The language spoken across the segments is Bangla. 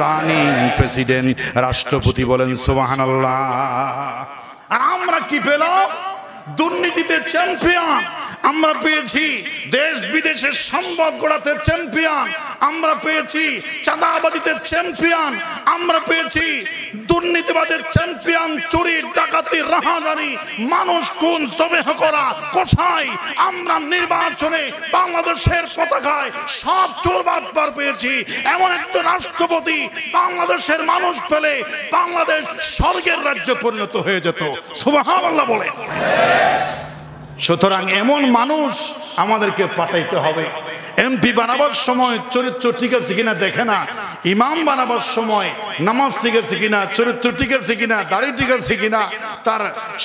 রানিং প্রেসিডেন্ট রাষ্ট্রপতি বলেন সুবহানাল্লাহ। আর আমরা কি পেলাম? দুর্নীতিতে চ্যাম্পিয়ন আমরা পেয়েছি, দেশ বিদেশের সম্পদ গড়াতে চ্যাম্পিয়ন আমরা পেয়েছি, চাঁদাবাজিতে চ্যাম্পিয়ন আমরা পেয়েছি, দুর্নীতিবাদের চ্যাম্পিয়ন, চুরি ডাকাতি রাহাজানি মানুষ খুন জবেহ করা কোথায় আমরা নির্বাচনে বাংলাদেশের পতাকায় সব চোরবাদ পার পেয়েছি। এমন একটা রাষ্ট্রপতি বাংলাদেশের মানুষ পেলে বাংলাদেশ স্বর্গের রাজ্যে পরিণত হয়ে যেত। সুবহানাল্লাহ বলে। সুতরাং এমন মানুষ আমাদেরকে পাঠাইতে হবে। এমপি বানাবার সময় চরিত্র ঠিক আছে কিনা দেখে না, ইমাম বানাবার সময় নামাজ ঠিক আছে কিনা, চরিত্র ঠিক আছে কিনা, দাড়ি ঠিক আছে কিনা, তার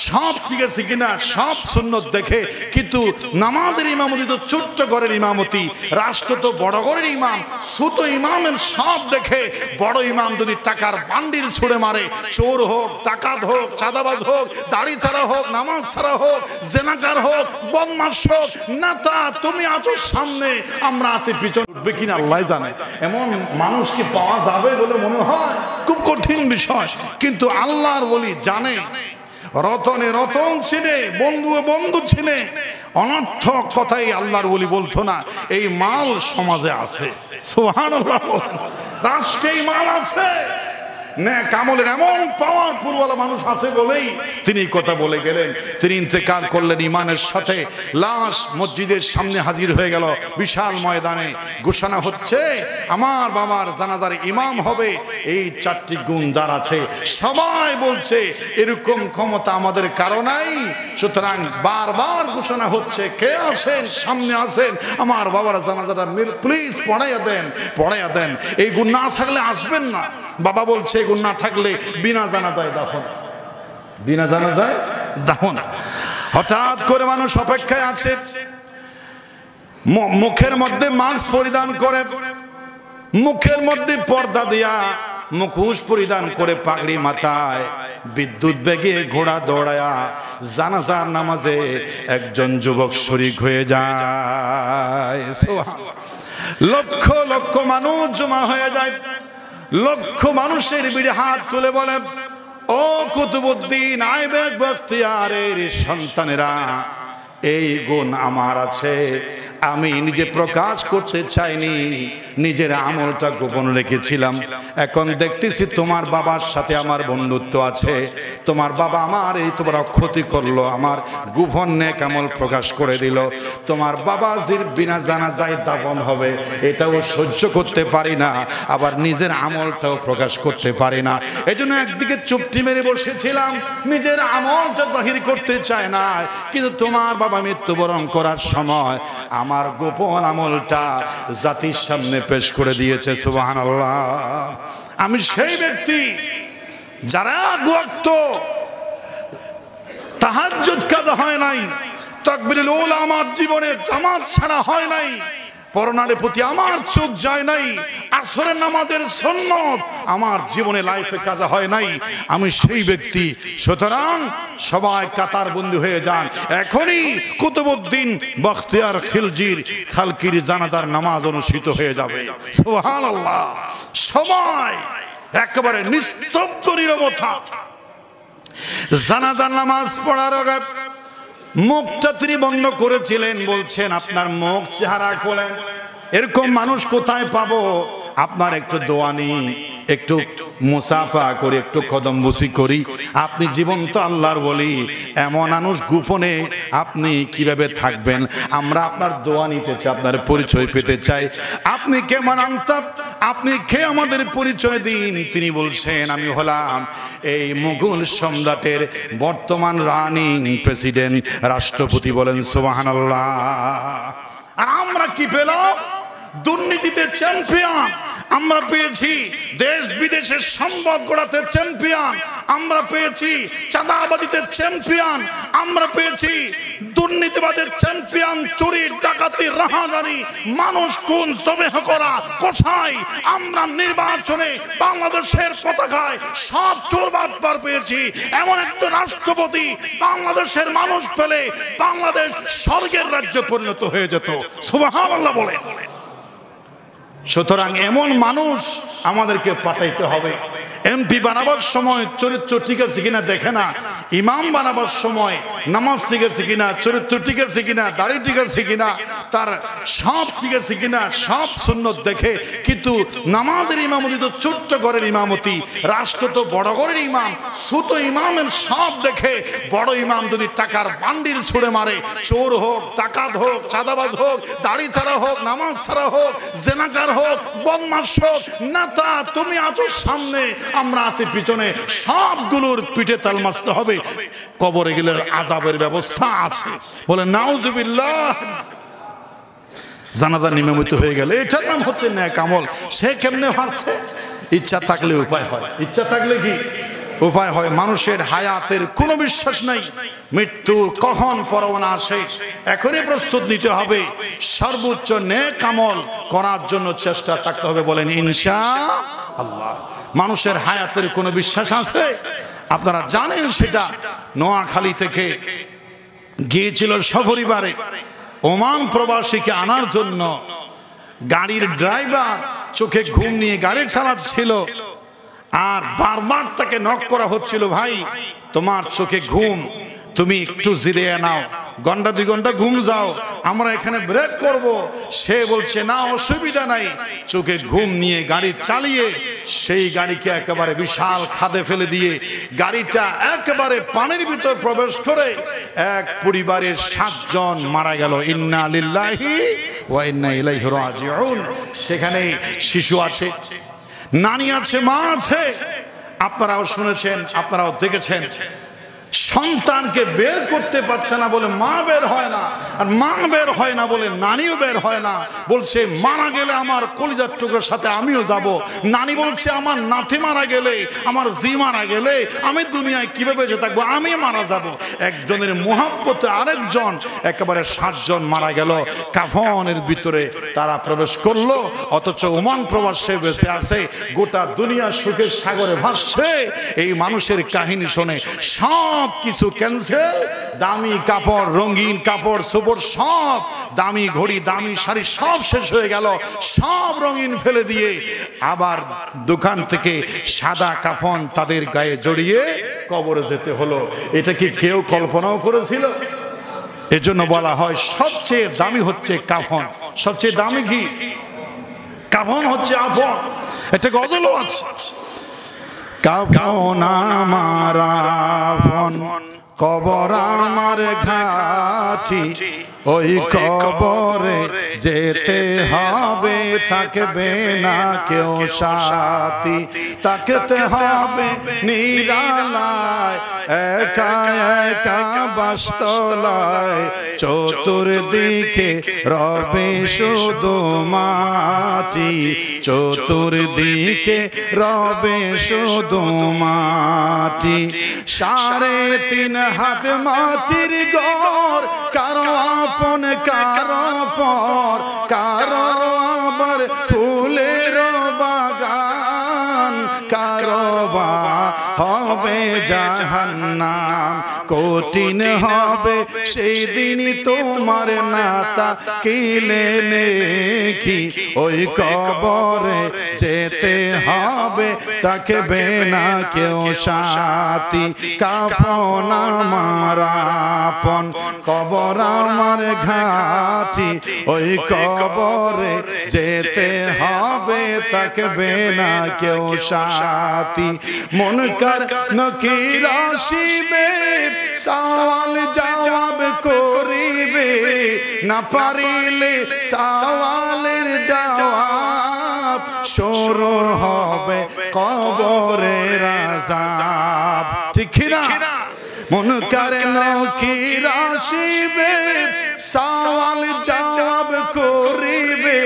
সব ঠিক আছে কিনা, সব সুন্নত দেখে। কিন্তু নামাজের ইমামতি তো ছোট্ট ঘরের ইমামতি, রাষ্ট্র তো বড় ঘরের ইমাম, ছোট ইমামের সব দেখে বড় ইমাম যদি টাকার বান্ডিল ছুড়ে মারে, চোর হোক, ডাকাত হোক, চাঁদাবাজ হোক, দাড়ি ছাড়া হোক, নামাজ ছাড়া হোক, জেনাকার হোক, বদমাশ হোক, নেতা তুমি আছো সামনে, আমরা আছি পিছনে, উঠবে কিনা আল্লাহ জানে। এমন মানুষ কি পাওয়া যাবে বলে মনে হয়? খুব কঠিন বিষয়। কিন্তু আল্লাহর ওলি জানে, রতনে রতন চিনে, বন্ধু বন্ধু চিনে, অনর্থক কথাই আল্লাহর ওলি বলতো না। এই মাল সমাজে আছে, সুবহানাল্লাহ। রাষ্ট্রে এই মাল আছে, কামলের এমন পাওয়ারফুল ওয়ালা মানুষ আছে বলেই তিনি কথা বলে গেলেন। তিনি ইন্তেকাল করলেন ইমানের সাথে। লাশ মসজিদের সামনে হাজির হয়ে গেল, বিশাল ময়দানে ঘোষণা হচ্ছে আমার বাবার জানাজার ইমাম হবে। এই চারটি গুণ যার আছে সবাই বলছে এরকম ক্ষমতা আমাদের কারো নাই। সুতরাং বারবার ঘোষণা হচ্ছে কে আছেন সামনে আছেন, আমার বাবার জানাজাটা প্লিজ পড়াইয়া দেন, পড়াইয়া দেন। এই গুণ না থাকলে আসবেন না। বাবা বলছে এগুলো না থাকলে বিনা জানাজায় দাফন, বিনা জানাজায় দাফন। হঠাৎ করে মানুষ অপেক্ষায় আছে, মুখের মধ্যে মাস্ক পরিধান করে, মুখের মধ্যে পর্দা দিয়া, মুখোশ পরিধান করে, পাগড়ি মাথায়, বিদ্যুৎ বেগে ঘোড়া দৌড়ায়া জানাজার নামাজে একজন যুবক শরীক হয়ে যায়। লক্ষ লক্ষ মানুষ জমা হয়ে যায়। লক্ষ মানুষের ভিড়ে হাত তুলে বলে, ও কুতুবউদ্দিন আইবেক বখতিয়ারের সন্তানেরা, এই গুণ আমার আছে, আমি নিজে প্রকাশ করতে চাইনি, নিজের আমলটা গোপন রেখেছিলাম। এখন দেখতেছি তোমার বাবার সাথে আমার বন্ধুত্ব আছে, তোমার বাবা আমার এই তোমার ক্ষতি করলো, আমার গোপন নেক আমল প্রকাশ করে দিল, তোমার বাবা জির বিনা জানাজায় দাফন হবে এটাও সহ্য করতে পারি না, আবার নিজের আমলটাও প্রকাশ করতে পারি না। এই জন্য একদিকে চুপটি মেরে বসেছিলাম, নিজের আমলটা জাহির করতে চায় না। কিন্তু তোমার বাবা মৃত্যুবরণ করার সময় আমার গোপন আমলটা জাতির সামনে পেশ করে দিয়েছে। সুবহানাল্লাহ। আমি সেই ব্যক্তি যারা ওয়াক্ত তাহাজ্জুদ কাজা হয় নাই, তাকবীরুল উলা আমার জীবনে জামাত ছাড়া হয় নাই, পরনারে প্রতি আমার চোখ যায় নাই, আসরের নামাজের সুন্নত আমার জীবনে লাইফে কাজা হয় নাই, আমি সেই ব্যক্তি। সুতরাং সবাই কাতার বন্দী হয়ে যান, এখনই কুতুবউদ্দিন বখতিয়ার খিলজির খালকির জানাজার নামাজ অনুষ্ঠিত হয়ে যাবে। সুবহানাল্লাহ। সবাই একেবারে নিস্তব্ধ নীরবতা। জানাজার নামাজ পড়ার আগে মুখটা তিনি বন্ধ করেছিলেন, বলছেন আপনার মুখ চেহারা খোলেন। এরকম মানুষ কোথায় পাবো? আপনার একটু দোয়া নিই, একটু মুসাফা করি, একটু কদমবুসি করি। আপনি জীবন্ত আল্লাহর ওলি, এমন মানুষ গোপনে আপনি কিভাবে থাকবেন? আমরা আপনার দোয়া নিতে চাই, আপনার পরিচয় পেতে চাই। আপনি কেমন আনতাম, আপনি কে আমাদের পরিচয় দিন। তিনি বলছেন আমি হলাম এই মুঘল সম্রাটের বর্তমান রানিং প্রেসিডেন্ট রাষ্ট্রপতি বলেন সুবহানাল্লাহ। আর আমরা কি পেলাম? দুর্নীতিতে চ্যাম্পিয়ন আমরা পেয়েছি, দেশ বিদেশের সম্পদ গড়াতে চ্যাম্পিয়ন আমরা পেয়েছি, চাঁদাবাজিতে চ্যাম্পিয়ন আমরা পেয়েছি, দুর্নীতিবাদের চ্যাম্পিয়ন, চুরি ডাকাতি রাহাজানি মানুষ খুন জবেহ করা কোথায় আমরা নির্বাচনে বাংলাদেশের পতাকায় সব চোরবাদ পার পেয়েছি। এমন একটা রাষ্ট্রপতি বাংলাদেশের মানুষ পেলে বাংলাদেশ স্বর্গের রাজ্যে পরিণত হয়ে যেত। সুবহানাল্লাহ বলে। সুতরাং এমন মানুষ আমাদেরকে পাঠাইতে হবে। এমপি বানাবার সময় চরিত্র ঠিক আছে কিনা দেখে না, ইমাম বানাবার সময় নামাজ ঠিক আছে কিনা, চরিত্র ঠিক আছে কিনা, দাড়ি ঠিক আছে কিনা, তার সব ঠিক আছে কিনা, সব সুন্নত দেখে। কিন্তু নামাজের ইমামতি তো ছোট্ট ঘরের ইমামতি, রাষ্ট্র তো বড় ঘরের ইমাম, ছোট ইমামের সব দেখে বড় ইমাম যদি টাকার বান্ডিল ছুড়ে মারে, চোর হোক, ডাকাত হোক, চাঁদাবাজ হোক, দাড়ি ছাড়া হোক, নামাজ ছাড়া হোক, জেনাকার হোক, বদমাশ হোক, নেতা তুমি আছো সামনে, আমরা আছি পিছনে, সবগুলোর পিঠে তাল মারতে হবে। কবরে গেলে আযাবের ব্যবস্থা আছে। বলে নাউজুবিল্লাহ। জানাজা নিয়মিত হয়ে গেলে এটার নাম হচ্ছে নেক আমল। সে কেমনে হাসছে? ইচ্ছা থাকলে উপায় হয়, ইচ্ছা থাকলে কি উপায় হয়। মানুষের হায়াতের কোনো বিশ্বাস নাই, মৃত্যুর কখন পরোয়ানা আসে এখনই প্রস্তুত নিতে হবে। সর্বোচ্চ নেক আমল করার জন্য চেষ্টা থাকতে হবে। বলেন ইনশাআল্লাহ। মানুষের হায়াতের কোনো বিশ্বাস আছে? আপনারা জানেন সেটা। নোয়াখালী থেকে গিয়েছিল সপরিবারে ওমান প্রবাসীকে আনার জন্য। গাড়ির ড্রাইভার চোখে ঘুম নিয়ে গাড়ি চালাচ্ছিল, আর বারবার তাকে নক করা হচ্ছিল, ভাই তোমার চোখে ঘুম, তুমি একটু জিরিয়ে নাও, ঘন্টা 2 ঘন্টা ঘুম যাও, আমরা এখানে ব্রেক করব। সে বলছে না, অসুবিধা নাই। চোখে ঘুম নিয়ে গাড়ি চালিয়ে সেই গাড়িকে একেবারে বিশাল খাদে ফেলে দিয়ে গাড়িটা একেবারে পানির ভিতর প্রবেশ করে এক পরিবারের 7 জন মারা গেল। ইন্না লিল্লাহি ওয়া ইন্না ইলাইহি রাজিউন। সেখানে শিশু আছে, নানি আছে, মা আছে। আপনারাও শুনেছেন, আপনারাও দেখেছেন। সন্তানকে বের করতে পারছে না বলে মা বের হয় না, আর মা বের হয় না বলে নানিও বের হয় না। বলছে মারা গেলে আমার কলিজার টুকরোর সাথে আমিও যাব। নানি বলছে আমার নাতি মারা গেলে, আমার জি মারা গেলে আমি দুনিয়ায় কিভাবে বেঁচে থাকবো, আমি মারা যাব। একজনের মোহাব্বতে আরেকজন, একেবারে 7 জন মারা গেল। কাফনের ভিতরে তারা প্রবেশ করলো, অথচ ওমান প্রবাসে বেঁচে আছে। গোটা দুনিয়া সুখের সাগরে ভাসছে। এই মানুষের কাহিনী শুনে সব কিছু ক্যান্সেল। দামি কাপড়, রঙিন কাপড় চোপড়, সব দামি ঘড়ি, দামি শাড়ি সব শেষ হয়ে গেল। সব রঙিন ফেলে দিয়ে আবার দোকান থেকে সাদা কাফন তাদের গায়ে জড়িয়ে কবরে যেতে হলো। এটা কি কেউ কল্পনাও করেছিল? এজন্য বলা হয় সবচেয়ে দামি হচ্ছে কাফন। সবচেয়ে দামি কি? কাফন হচ্ছে আপন। এটা গজলও আছে। কাফন আমার আপন, কবর আমার ঘাটি, ওই কবরে যেতে হবে, থাকবে না কেউ সাথী, থাকতে হবে নিরালায়, একা একা বাসতলায়, চতুর্দিকে রবে শুধু মাটি, চতুর্দিকে রবে শুধু মাটি। 3.5 হাত মাটির ঘর, কারো আপন কারো পর, কারো আবার ফুলের বাগান, কারো বা হবে জাহান্নাম। কঠিন হবে সেই দিন তোমার নাতা কিলে নেকি, ওই কবরে যেতে হবে, থাকবে না কেউ সাথী। কাফন আমার আপন, কবর আমার ঘাটি, ওই কবরে যেতে হবে, থাকবে না কেউ সাথী। মুনকার নাকির আসিবে, সওয়াল জবাব করিবে, না পারিলে সওয়ালের জবাব শুরু হবে কবরের আযাব। ঠিক না? মুনকার নাকির আসিবে, সওয়াল জবাব করিবে,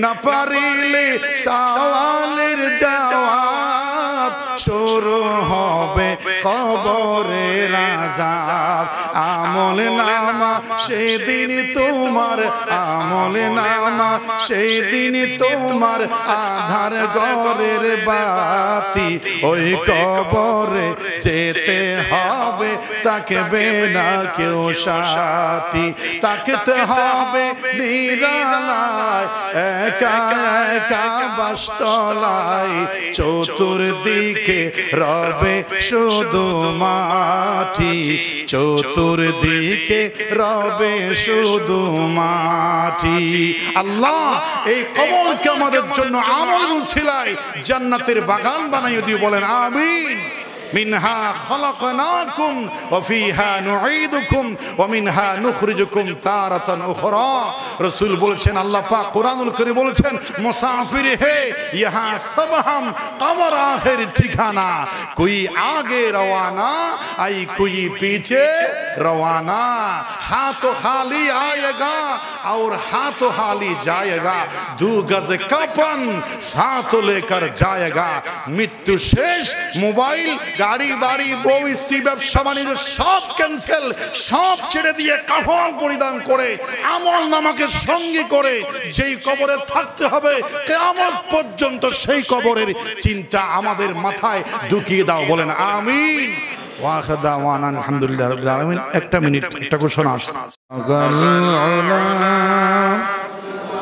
না পারিলে সওয়ালের জবাব শুরু হবে কবরের আযাব। আমল নামা সেদিন তোমার, আমল নামা সেদিন তোমার, আধার ঘরের বাতি, ওই কবরে যেতে হবে, থাকবে না কেউ সাথী, থাকতে হবে নিরালায় একা একা বাসতলায়, চতুর্দিকে রবে শুধু মাটি, চতুর্দিকে রবে শুধু মাটি। আল্লাহ এই কবরকে আমাদের জন্য আমল উসিলায় জান্নাতের বাগান বানাইয়ে দিও, বলেন আমিন। মিনহা খলাকনাকুম ওয়া ফিহা নুঈদুকুম ওয়া মিনহা নুখরিজুকুম তারাতান উখরা। রাসূল বলেছেন, আল্লাহ পাক কুরআনুল কারীম বলেছেন, মুসাফির হে ইহা সব হাম কবর আখির ঠিকানা, কোই আগে রওয়ানা আই কোই पीछे रवाना, हाथों खाली आएगा और हाथों खाली जाएगा, दो गज कफन साथ लेकर जाएगा। मृत्यु शेष मोबाइल गाड़ी बाड़ी बউ স্ত্রী ব্যবসা বাণিজ্য সব ক্যান্সেল, সব ছেড়ে দিয়ে কাফন পরিধান করে আমল নামাকে সঙ্গী করে যেই কবরে থাকতে হবে কিয়ামত পর্যন্ত, সেই কবরের চিন্তা আমাদের মাথায় ঢুকিয়ে দাও, বলেন আমিন। ওয়াখির দাওয়ানা আলহামদুলিল্লাহি রাব্বিল আলামিন। একটা মিনিট একটা ঘোষণা আছে।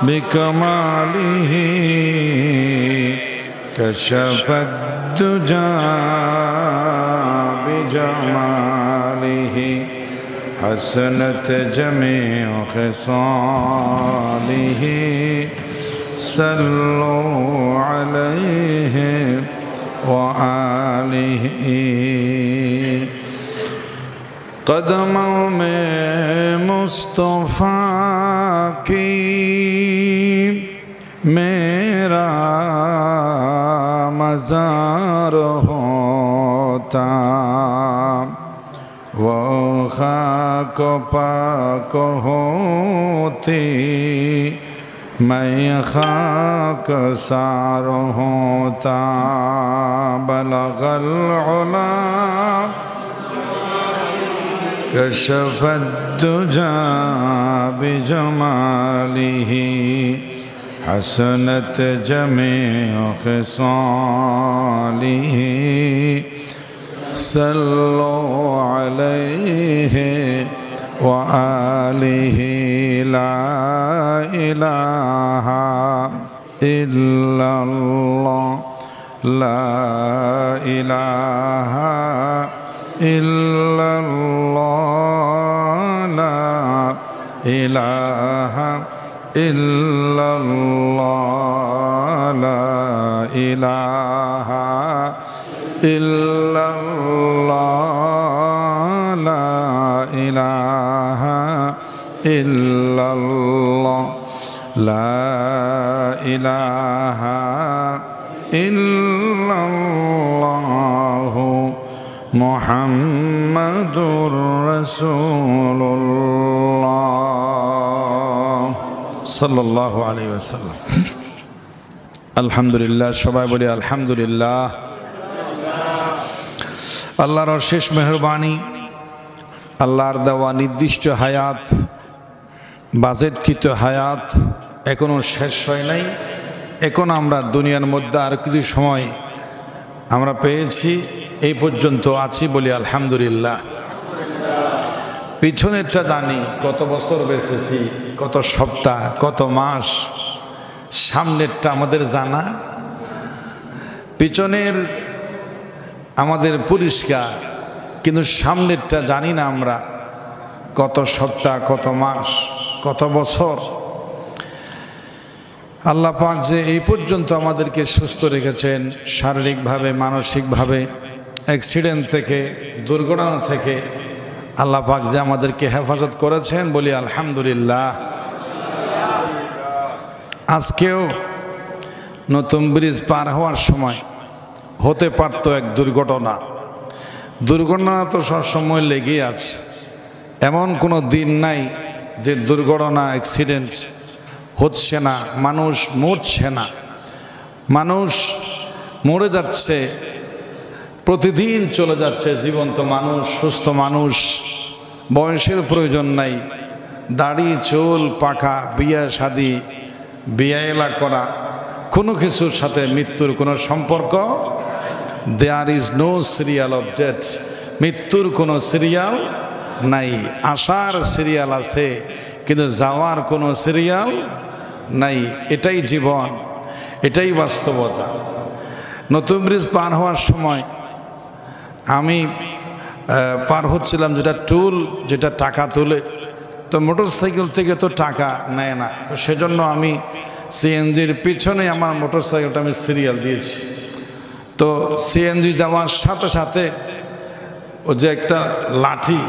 বিকামালিহি কাশাফাদ দুজা বিজামালিহি হাসনাত জামিউ খিসালিহি সাল্লু আলাইহি وآله قدموں میں مصطفیٰ کی میرا مزار ہوتا، وہ خاک پاک ہوتی میں خاک سار ہوتا، بلغ العلا کشف الدجا بجمالہ حسنت جمیع خصالہ صلو علیہ وآلہ لا إله إلا الله لا إله إلا الله لا إله إلا الله لا إله إلا الله لا إله إلا الله لا إله إلا الله محمد رسول الله صلى الله عليه وسلم। আলহামদুলিল্লাহ, সবাই বলি আলহামদুলিল্লাহ। আল্লাহর অশেষ মেহরবানি, আল্লাহর দেওয়া নির্দিষ্ট হায়াত, বাজেটকৃত হায়াত এখনো শেষ হয় নাই। এখন আমরা দুনিয়ার মধ্যে আর কিছু সময় আমরা পেয়েছি, এই পর্যন্ত আছি বলি আলহামদুলিল্লাহ। পিছনেরটা জানি কত বছর বেঁচেছি, কত সপ্তাহ, কত মাস, সামনেরটা আমাদের জানা। পিছনের আমাদের পরিষ্কার, কিন্তু সামনেরটা জানি না আমরা কত সপ্তাহ, কত মাস, কত বছর। আল্লাহ পাক যে এই পর্যন্ত আমাদেরকে সুস্থ রেখেছেন, শারীরিকভাবে মানসিকভাবে, অ্যাক্সিডেন্ট থেকে, দুর্ঘটনা থেকে আল্লাহ পাক যে আমাদেরকে হেফাজত করেছেন বলি আলহামদুলিল্লাহ। আজকেও নতুন ব্রিজ পার হওয়ার সময় হতে পারত এক দুর্ঘটনা। দুর্ঘটনা তো সবসময় লেগেই আছে, এমন কোনো দিন নাই যে দুর্ঘটনা, অ্যাক্সিডেন্ট হচ্ছে না, মানুষ মরছে না। মানুষ মরে যাচ্ছে, প্রতিদিন চলে যাচ্ছে জীবন্ত মানুষ, সুস্থ মানুষ। বয়সের প্রয়োজন নাই, দাড়ি চুল পাকা, বিয়ে শাদি, বিয়েলা করা, কোনো কিছুর সাথে মৃত্যুর কোনো সম্পর্ক। There is no serial of death, মৃত্যুর কোনো সিরিয়াল নাই। আসার সিরিয়াল আছে, কিন্তু যাওয়ার কোনো সিরিয়াল নাই। এটাই জীবন, এটাই বাস্তবতা। নতুন ব্রিজ পার হওয়ার সময় আমি পার হচ্ছিলাম, যেটা টুল, যেটা টাকা তুলে, তো মোটর সাইকেল থেকে তো টাকা নেয় না, তো সেজন্য আমি সিএনজির পিছনে আমার মোটর সাইকেলটা আমি সিরিয়াল দিয়েছি। তো সিএনজি যাওয়ার সাথে সাথে ও যে একটা লাঠি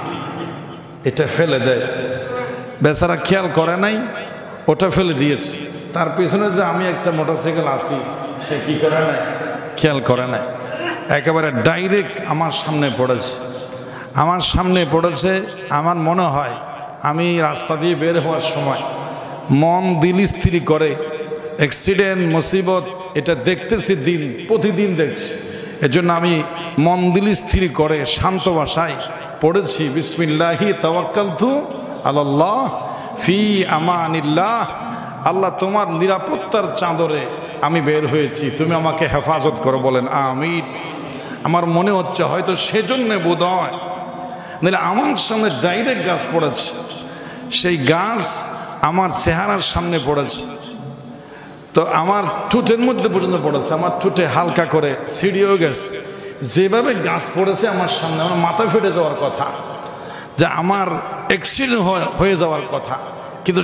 এটা ফেলে দেয়, বেচারা খেয়াল করে নাই, ওটা ফেলে দিয়েছে। তার পিছনে যে আমি একটা মোটর সাইকেল আছি, সে কি করে নাই, খেয়াল করে নাই, একেবারে ডাইরেক্ট আমার সামনে পড়েছে। আমার সামনে পড়েছে, আমার মনে হয় আমি রাস্তা দিয়ে বের হওয়ার সময় মন দিল স্থির করে, অ্যাক্সিডেন্ট মুসিবত এটা দেখতেছি, প্রতিদিন দেখছি, এজন্য আমি মন দিল স্থির করে শান্ত ভাষায় পড়েছি, বিসমিল্লাহি তাওয়াক্কালতু আলাল্লাহ ফি আমানিল্লাহ। আল্লাহ, তোমার নিরাপত্তার চাদরে আমি বের হয়েছি, তুমি আমাকে হেফাজত করো, বলেন আমিন। আমার মনে হচ্ছে হয়তো সেজন্য বোধ হয়, নাহলে আমার সামনে ডাইরেক্ট গাছ পড়েছে, সেই গাছ আমার চেহারার সামনে পড়েছে, তো আমার ঠোঁটের মধ্যে পর্যন্ত পড়েছে, আমার ঠোঁটে হালকা করে ছিঁড়িয়েও গেছে। যেভাবে গাছ পড়েছে আমার সামনে, আমার মাথা ফেটে যাওয়ার কথা, যা আমার অ্যাক্সিডেন্ট হয়ে যাওয়ার কথা, কিন্তু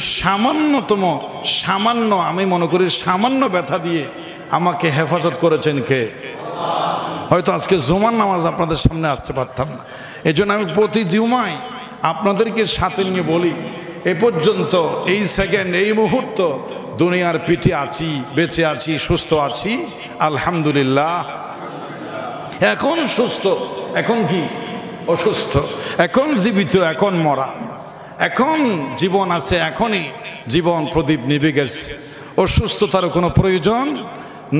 সামান্য আমি মনে করি সামান্য ব্যথা দিয়ে আমাকে হেফাজত করেছেন কে? হয়তো আজকে জুমার নামাজ আপনাদের সামনে আসতে পারতাম না, এই জন্য আমি প্রতি জুমায় আপনাদেরকে সাথে নিয়ে বলি, এ পর্যন্ত এই সেকেন্ড, এই মুহূর্ত দুনিয়ার পিঠে আছি, বেঁচে আছি, সুস্থ আছি, আলহামদুলিল্লাহ। এখন সুস্থ, এখন কি অসুস্থ, এখন জীবিত, এখন মরা, এখন জীবন আছে, এখনই জীবন প্রদীপ নিভে গেছে। অসুস্থতার কোনো প্রয়োজন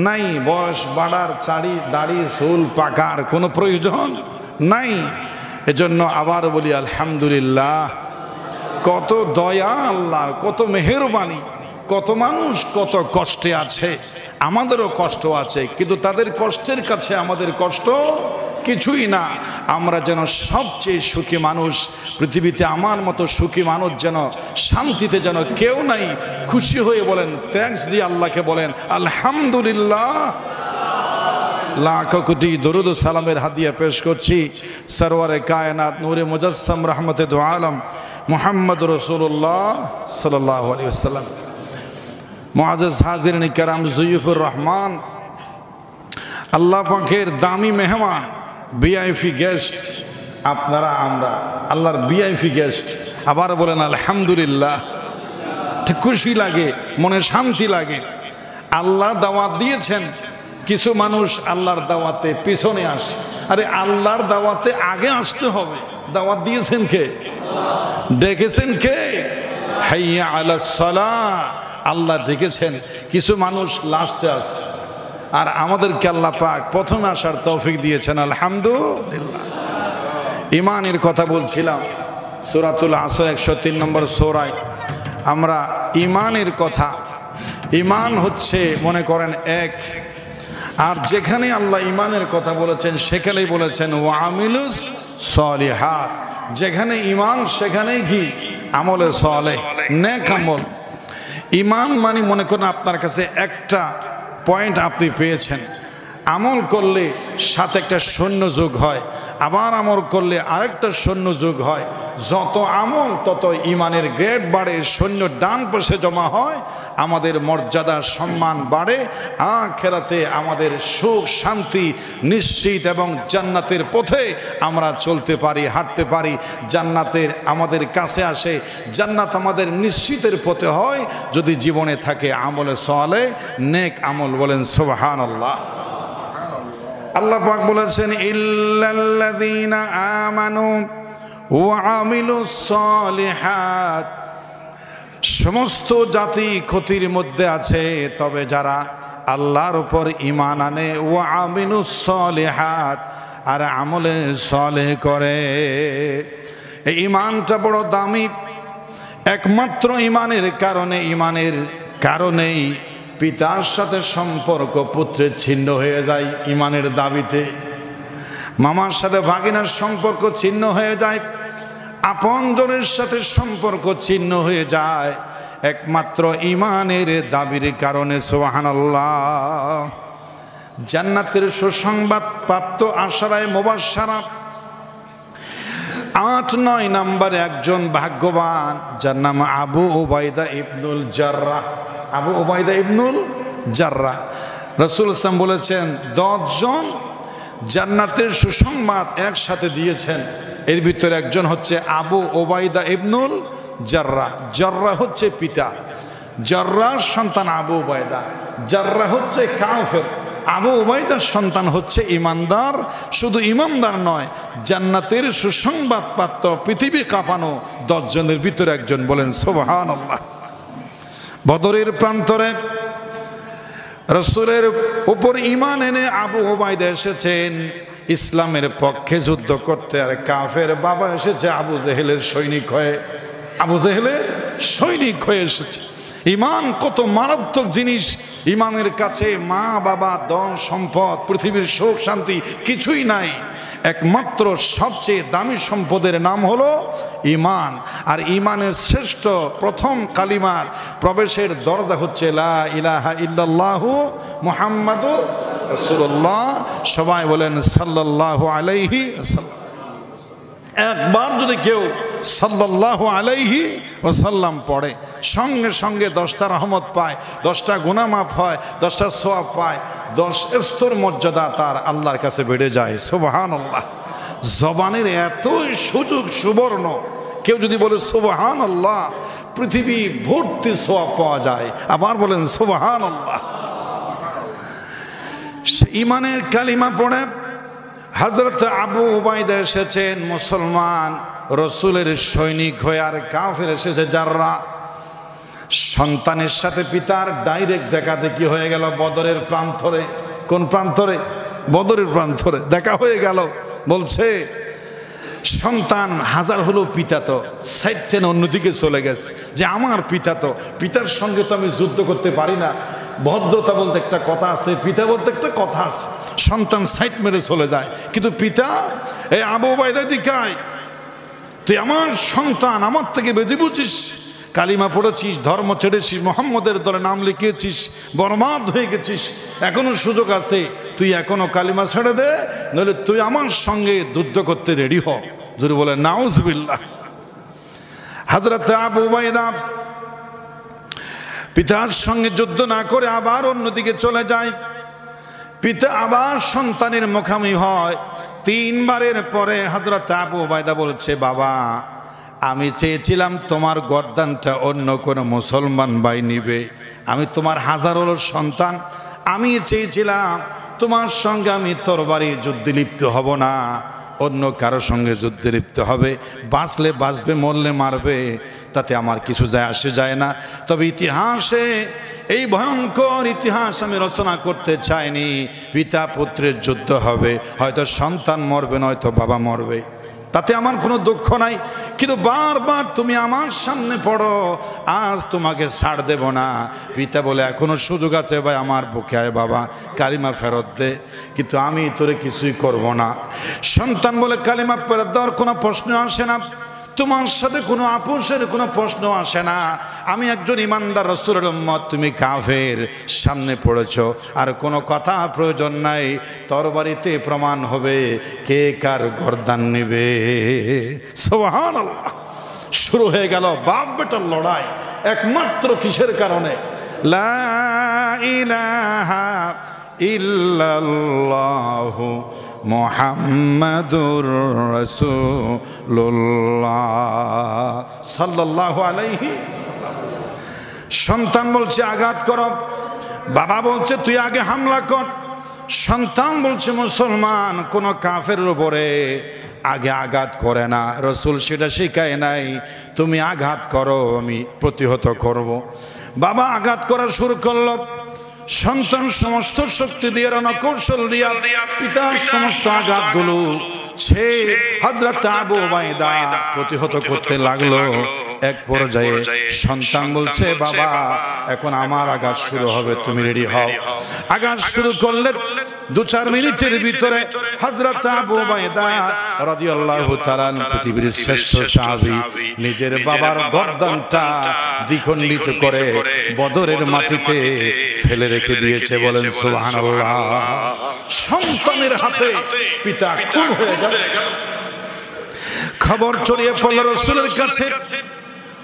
নাই, বয়স বাড়ার, দাড়ি চুল পাকার কোনো প্রয়োজন নাই। এজন্য আবার বলি আলহামদুলিল্লাহ। কত দয়া আল্লাহর, কত মেহেরবানি, কত মানুষ কত কষ্টে আছে, আমাদেরও কষ্ট আছে, কিন্তু তাদের কষ্টের কাছে আমাদের কষ্ট কিছুই না। আমরা যেন সবচেয়ে সুখী মানুষ পৃথিবীতে, আমার মতো সুখী মানুষ যেন শান্তিতে যেন কেউ নাই। খুশি হয়ে বলেন, থ্যাঙ্কস দিয়ে আল্লাহকে বলেন আলহামদুলিল্লাহ। লাখ কোটি দরুদ ও সালামের হাদিয়া পেশ করছি সরওয়ারে কায়নাত নূরে মুজাসসাম রহমতে দু আলম মুহাম্মদ রাসূলুল্লাহ সাল্লাল্লাহু আলাইহি ওয়াসাল্লাম। মুআজ্জাজ হাজিরিন কিরাম, যুয়ুফুর রহমান, আল্লাহ পাকের দামি মেহমান, ভিআইপি গেস্ট, আপনারা আমরা আল্লাহর ভিআইপি গেস্ট। আবার বলেন আলহামদুলিল্লাহ। ঠিক খুশি লাগে, মনে শান্তি লাগে। আল্লাহ দাওয়াত দিয়েছেন, কিছু মানুষ আল্লাহর দাওয়াতে পিছনে আসে। আরে আল্লাহর দাওয়াতে আগে আসতে হবে। দাওয়াত দিয়েছেন কে? ডেকেছেন কে? হাইয়া আলাস সালাহ, আল্লাহ ডেকেছেন। কিছু মানুষ লাস্টে আসে, আর আমাদেরকে আল্লাহ পাক প্রথমে আসার তৌফিক দিয়েছেন, আলহামদুলিল্লাহ। ইমানের কথা বলছিলাম, সূরাতুল আসর 103 নম্বর সূরায় আমরা ইমানের কথা। ইমান হচ্ছে মনে করেন এক, আর যেখানে আল্লাহ ইমানের কথা বলেছেন সেখানেই বলেছেন ওয়া আমিলুস সলিহাত। যেখানে ইমান সেখানেই কি আমলে সালেহ, নেক আমল। ইমান মানে মনে করেন আপনার কাছে একটা পয়েন্ট আপনি পেয়েছেন, আমল করলে সাথে একটা সৈন্য যোগ হয়, আবার আমল করলে আরেকটা সৈন্য যোগ হয়। যত আমল তত ইমানের গ্রেড বাড়ে, সৈন্য ডান পাশে জমা হয়, আমাদের মর্যাদা সম্মান বাড়ে, আখিরাতে আমাদের সুখ শান্তি নিশ্চিত এবং জান্নাতের পথে আমরা চলতে পারি, হাঁটতে পারি, জান্নাতের আমাদের কাছে আসে। জান্নাত আমাদের নিশ্চিতের পথে হয় যদি জীবনে থাকে আমলে সালেহ, নেক আমল। বলেন সুবহানাল্লাহ। আল্লাহ পাক বলেছেন ইল্লাল্লাযীনা আমানু ওয়া আমিলুস সালিহাত। সমস্ত জাতি ক্ষতির মধ্যে আছে, তবে যারা আল্লাহর উপর ঈমান আনে, ওয়া আমিলুস সালিহাত, আর আমলে সালেহ করে। এই ঈমানটা বড় দামি। একমাত্র ঈমানের কারণেই পিতার সাথে সম্পর্ক পুত্রের ছিন্ন হয়ে যায় ঈমানের দাবিতে। মামার সাথে ভাগিনার সম্পর্ক ছিন্ন হয়ে যায়, আপনজনের সাথে সম্পর্ক ছিন্ন হয়ে যায় একমাত্র ঈমানের দাবির কারণে। সুবহানাল্লাহ। জান্নাতের সুসংবাদ প্রাপ্ত আশারায়ে মুবাশশারা ৮-৯ নম্বরে একজন ভাগ্যবান, যার নাম আবু উবাইদা ইবনুল জাররাহ। আবু উবাইদা ইবনুল জাররাহ, রাসূল সাল্লাল্লাহু আলাইহি ওয়াসাল্লাম বলেছেন ১০ জন জান্নাতের সুসংবাদ একসাথে দিয়েছেন, এর ভিতরে একজন হচ্ছে আবু উবাইদা ইবনুল জাররাহ। জাররাহ হচ্ছে পিতা, জাররাহ সন্তান আবু উবাইদা। জাররাহ হচ্ছে কাফের, আবু উবাইদার সন্তান হচ্ছে ইমানদার। শুধু ইমানদার নয়, জান্নাতের সুসংবাদ প্রাপ্ত পৃথিবী কাঁপানো ১০ জনের ভিতরে একজন। বলেন সুবহানাল্লাহ। বদরের প্রান্তরে রাসূলের উপর ঈমান এনে আবু উবাইদা এসেছেন ইসলামের পক্ষে যুদ্ধ করতে, আর কাফের বাবা এসেছে আবু জেহেলের সৈনিক হয়ে। আবু জেহেলের সৈনিক হয়ে এসেছে। ঈমান কত মারাত্মক জিনিস। ঈমানের কাছে মা বাবা ধন সম্পদ পৃথিবীর সুখ শান্তি কিছুই নাই, একমাত্র সবচেয়ে দামি সম্পদের নাম হলো ঈমান। আর ঈমানের শ্রেষ্ঠ প্রথম কালিমার প্রবেশের দরজা হচ্ছে লা ইলাহা ইল্লাল্লাহু মুহাম্মাদুর রাসূলুল্লাহ। সবাই বলেন সাল্লাল্লাহু আলাইহি ওয়াসাল্লাম। একবার যদি কেউ সাল্লাল্লাহু আলাইহি ওয়াসাল্লাম পড়ে, সঙ্গে সঙ্গে 10টা রহমত পায়, 10টা গুনাহ মাফ হয়, 10টা সওয়াব পায়, 10 স্তর মর্যাদা তার আল্লাহর কাছে বেড়ে যায়। সুবহানাল্লাহ। জবানের এতই সুযোগ সুবর্ণ, কেউ যদি বলে সুবহানাল্লাহ, পৃথিবী ভর্তি সওয়াব পাওয়া যায়। আবার বলেন সুবহানাল্লাহ। ঈমানের কালিমা পড়ে হযরত আবু উবাইদা এসেছেন মুসলমান, রসুলের সৈনিক হয়ে, আর কাফের এসেছে জাররাহ। সন্তানের সাথে পিতার ডাইরেক্ট দেখা দেখি হয়ে গেল বদরের প্রান্তরে। কোন প্রান্তরে? বদরের প্রান্তরে দেখা হয়ে গেল। বলছে সন্তান হাজার হলো, পিতা তো সাইড অন্যদিকে চলে গেছে, যে আমার পিতা তো, পিতার সঙ্গে তো আমি যুদ্ধ করতে পারি না। ভদ্রতা বলতে একটা কথা আছে, পিতা বলতে একটা কথা আছে। সন্তান সাইড মেরে চলে যায়, কিন্তু পিতা এই আবু উবাইদা দিকায়, তুই আমার সন্তান, আমার থেকে বেঁধে বুঝিস, কালিমা পড়েছিস, ধর্ম ছেড়েছিস, মোহাম্মদের দলে নাম লিখিয়েছিস, বরবাদ হয়ে গেছিস, এখনো সুযোগ আছে, তুই এখনো কালিমা ছেড়ে দে, নইলে তুই আমার সঙ্গে যুদ্ধ করতে রেডি হ। যদি বলে নাউজুবিল্লাহ। হযরত আবু উবাইদা পিতার সঙ্গে যুদ্ধ না করে আবার অন্যদিকে চলে যায়। পিতা আবার সন্তানের মুখোমুখি হয়। 3 বারের পরে হযরত আবু উবাইদা বলছে, বাবা আমি চেয়েছিলাম তোমার গর্দানটা অন্য কোনো মুসলমান ভাই নিবে, আমি তোমার হাজারো সন্তান, আমি চেয়েছিলাম তোমার সঙ্গে আমি তরবারি যুদ্ধে লিপ্ত হব না, অন্য কারো সঙ্গে যুদ্ধে লিপ্ত হবে, বাঁচলে বাঁচবে, মরলে মারবে, তাতে আমার কিছু আসে যায় না। তবে ইতিহাসে এই ভয়ঙ্কর ইতিহাস আমি রচনা করতে চাইনি। পিতা পুত্রের যুদ্ধ হবে, হয়তো সন্তান মরবে, নয়তো বাবা মরবে, তাতে আমার কোনো দুঃখ নাই, কিন্তু বারবার তুমি আমার সামনে পড়ো, আজ তোমাকে ছাড় দেব না। পিতা বলে এখনো সুযোগ আছে ভাই, আমার বুকে আয় বাবা, কালিমা ফেরত দে, কিন্তু আমি তোরে কিছুই করব না। সন্তান বলে কালিমা ফেরত দেওয়ার কোনো প্রশ্ন আসে না, তোমার সাথে কোনো আপোষের কোনো প্রশ্ন আসে না। আমি একজন ইমানদার রাসূলের উম্মত, তুমি কাফের, সামনে পড়েছো, আর কোনো কথা প্রয়োজন নাই, তরবারিতে প্রমাণ হবে কে কার গর্দান নেবে। সুবহানাল্লাহ। শুরু হয়ে গেল বাপ বেটার লড়াই, একমাত্র কিসের কারণে? লা ইলাহা ইল্লাল্লাহু মুহাম্মাদুর রাসূলুল্লাহ সাল্লাল্লাহু আলাইহি সাল্লাম। সন্তান বলছে আঘাত করো, বাবা বলছে তুই আগে হামলা কর। সন্তান বলছে মুসলমান কোন কাফের উপরে আগে আঘাত করে না, রাসূল সেটা শেখায় নাই, তুমি আঘাত করো, আমি প্রতিহত করব। বাবা আঘাত করা শুরু করলো। সন্তান সমস্ত শক্তি দিয়ে, রণকৌশল দিয়া পিতার সমস্ত আঘাতগুলো সে হযরত আবু উবাইদা প্রতিহত করতে লাগলো। এক পর্যায়ে সন্তান বলছে বাবা এখন আমার আঘাত শুরু হবে, তুমি রেডি হও। আঘাত শুরু করলে 2-4 মিনিটের ভিতরে হযরত আবু উবাইদা রাদিয়াল্লাহু তাআলা পৃথিবীর শ্রেষ্ঠ সাহাবী নিজের বাবার গর্দানটা দ্বিখণ্ডিত করে বদরের মাটিতে ফেলে রেখে দিয়েছে। বলেন সুবহানাল্লাহ। সন্তানের হাতে পিতা খুন হয়ে গেল। খবর ছড়িয়ে পড়ল রাসূলের কাছে,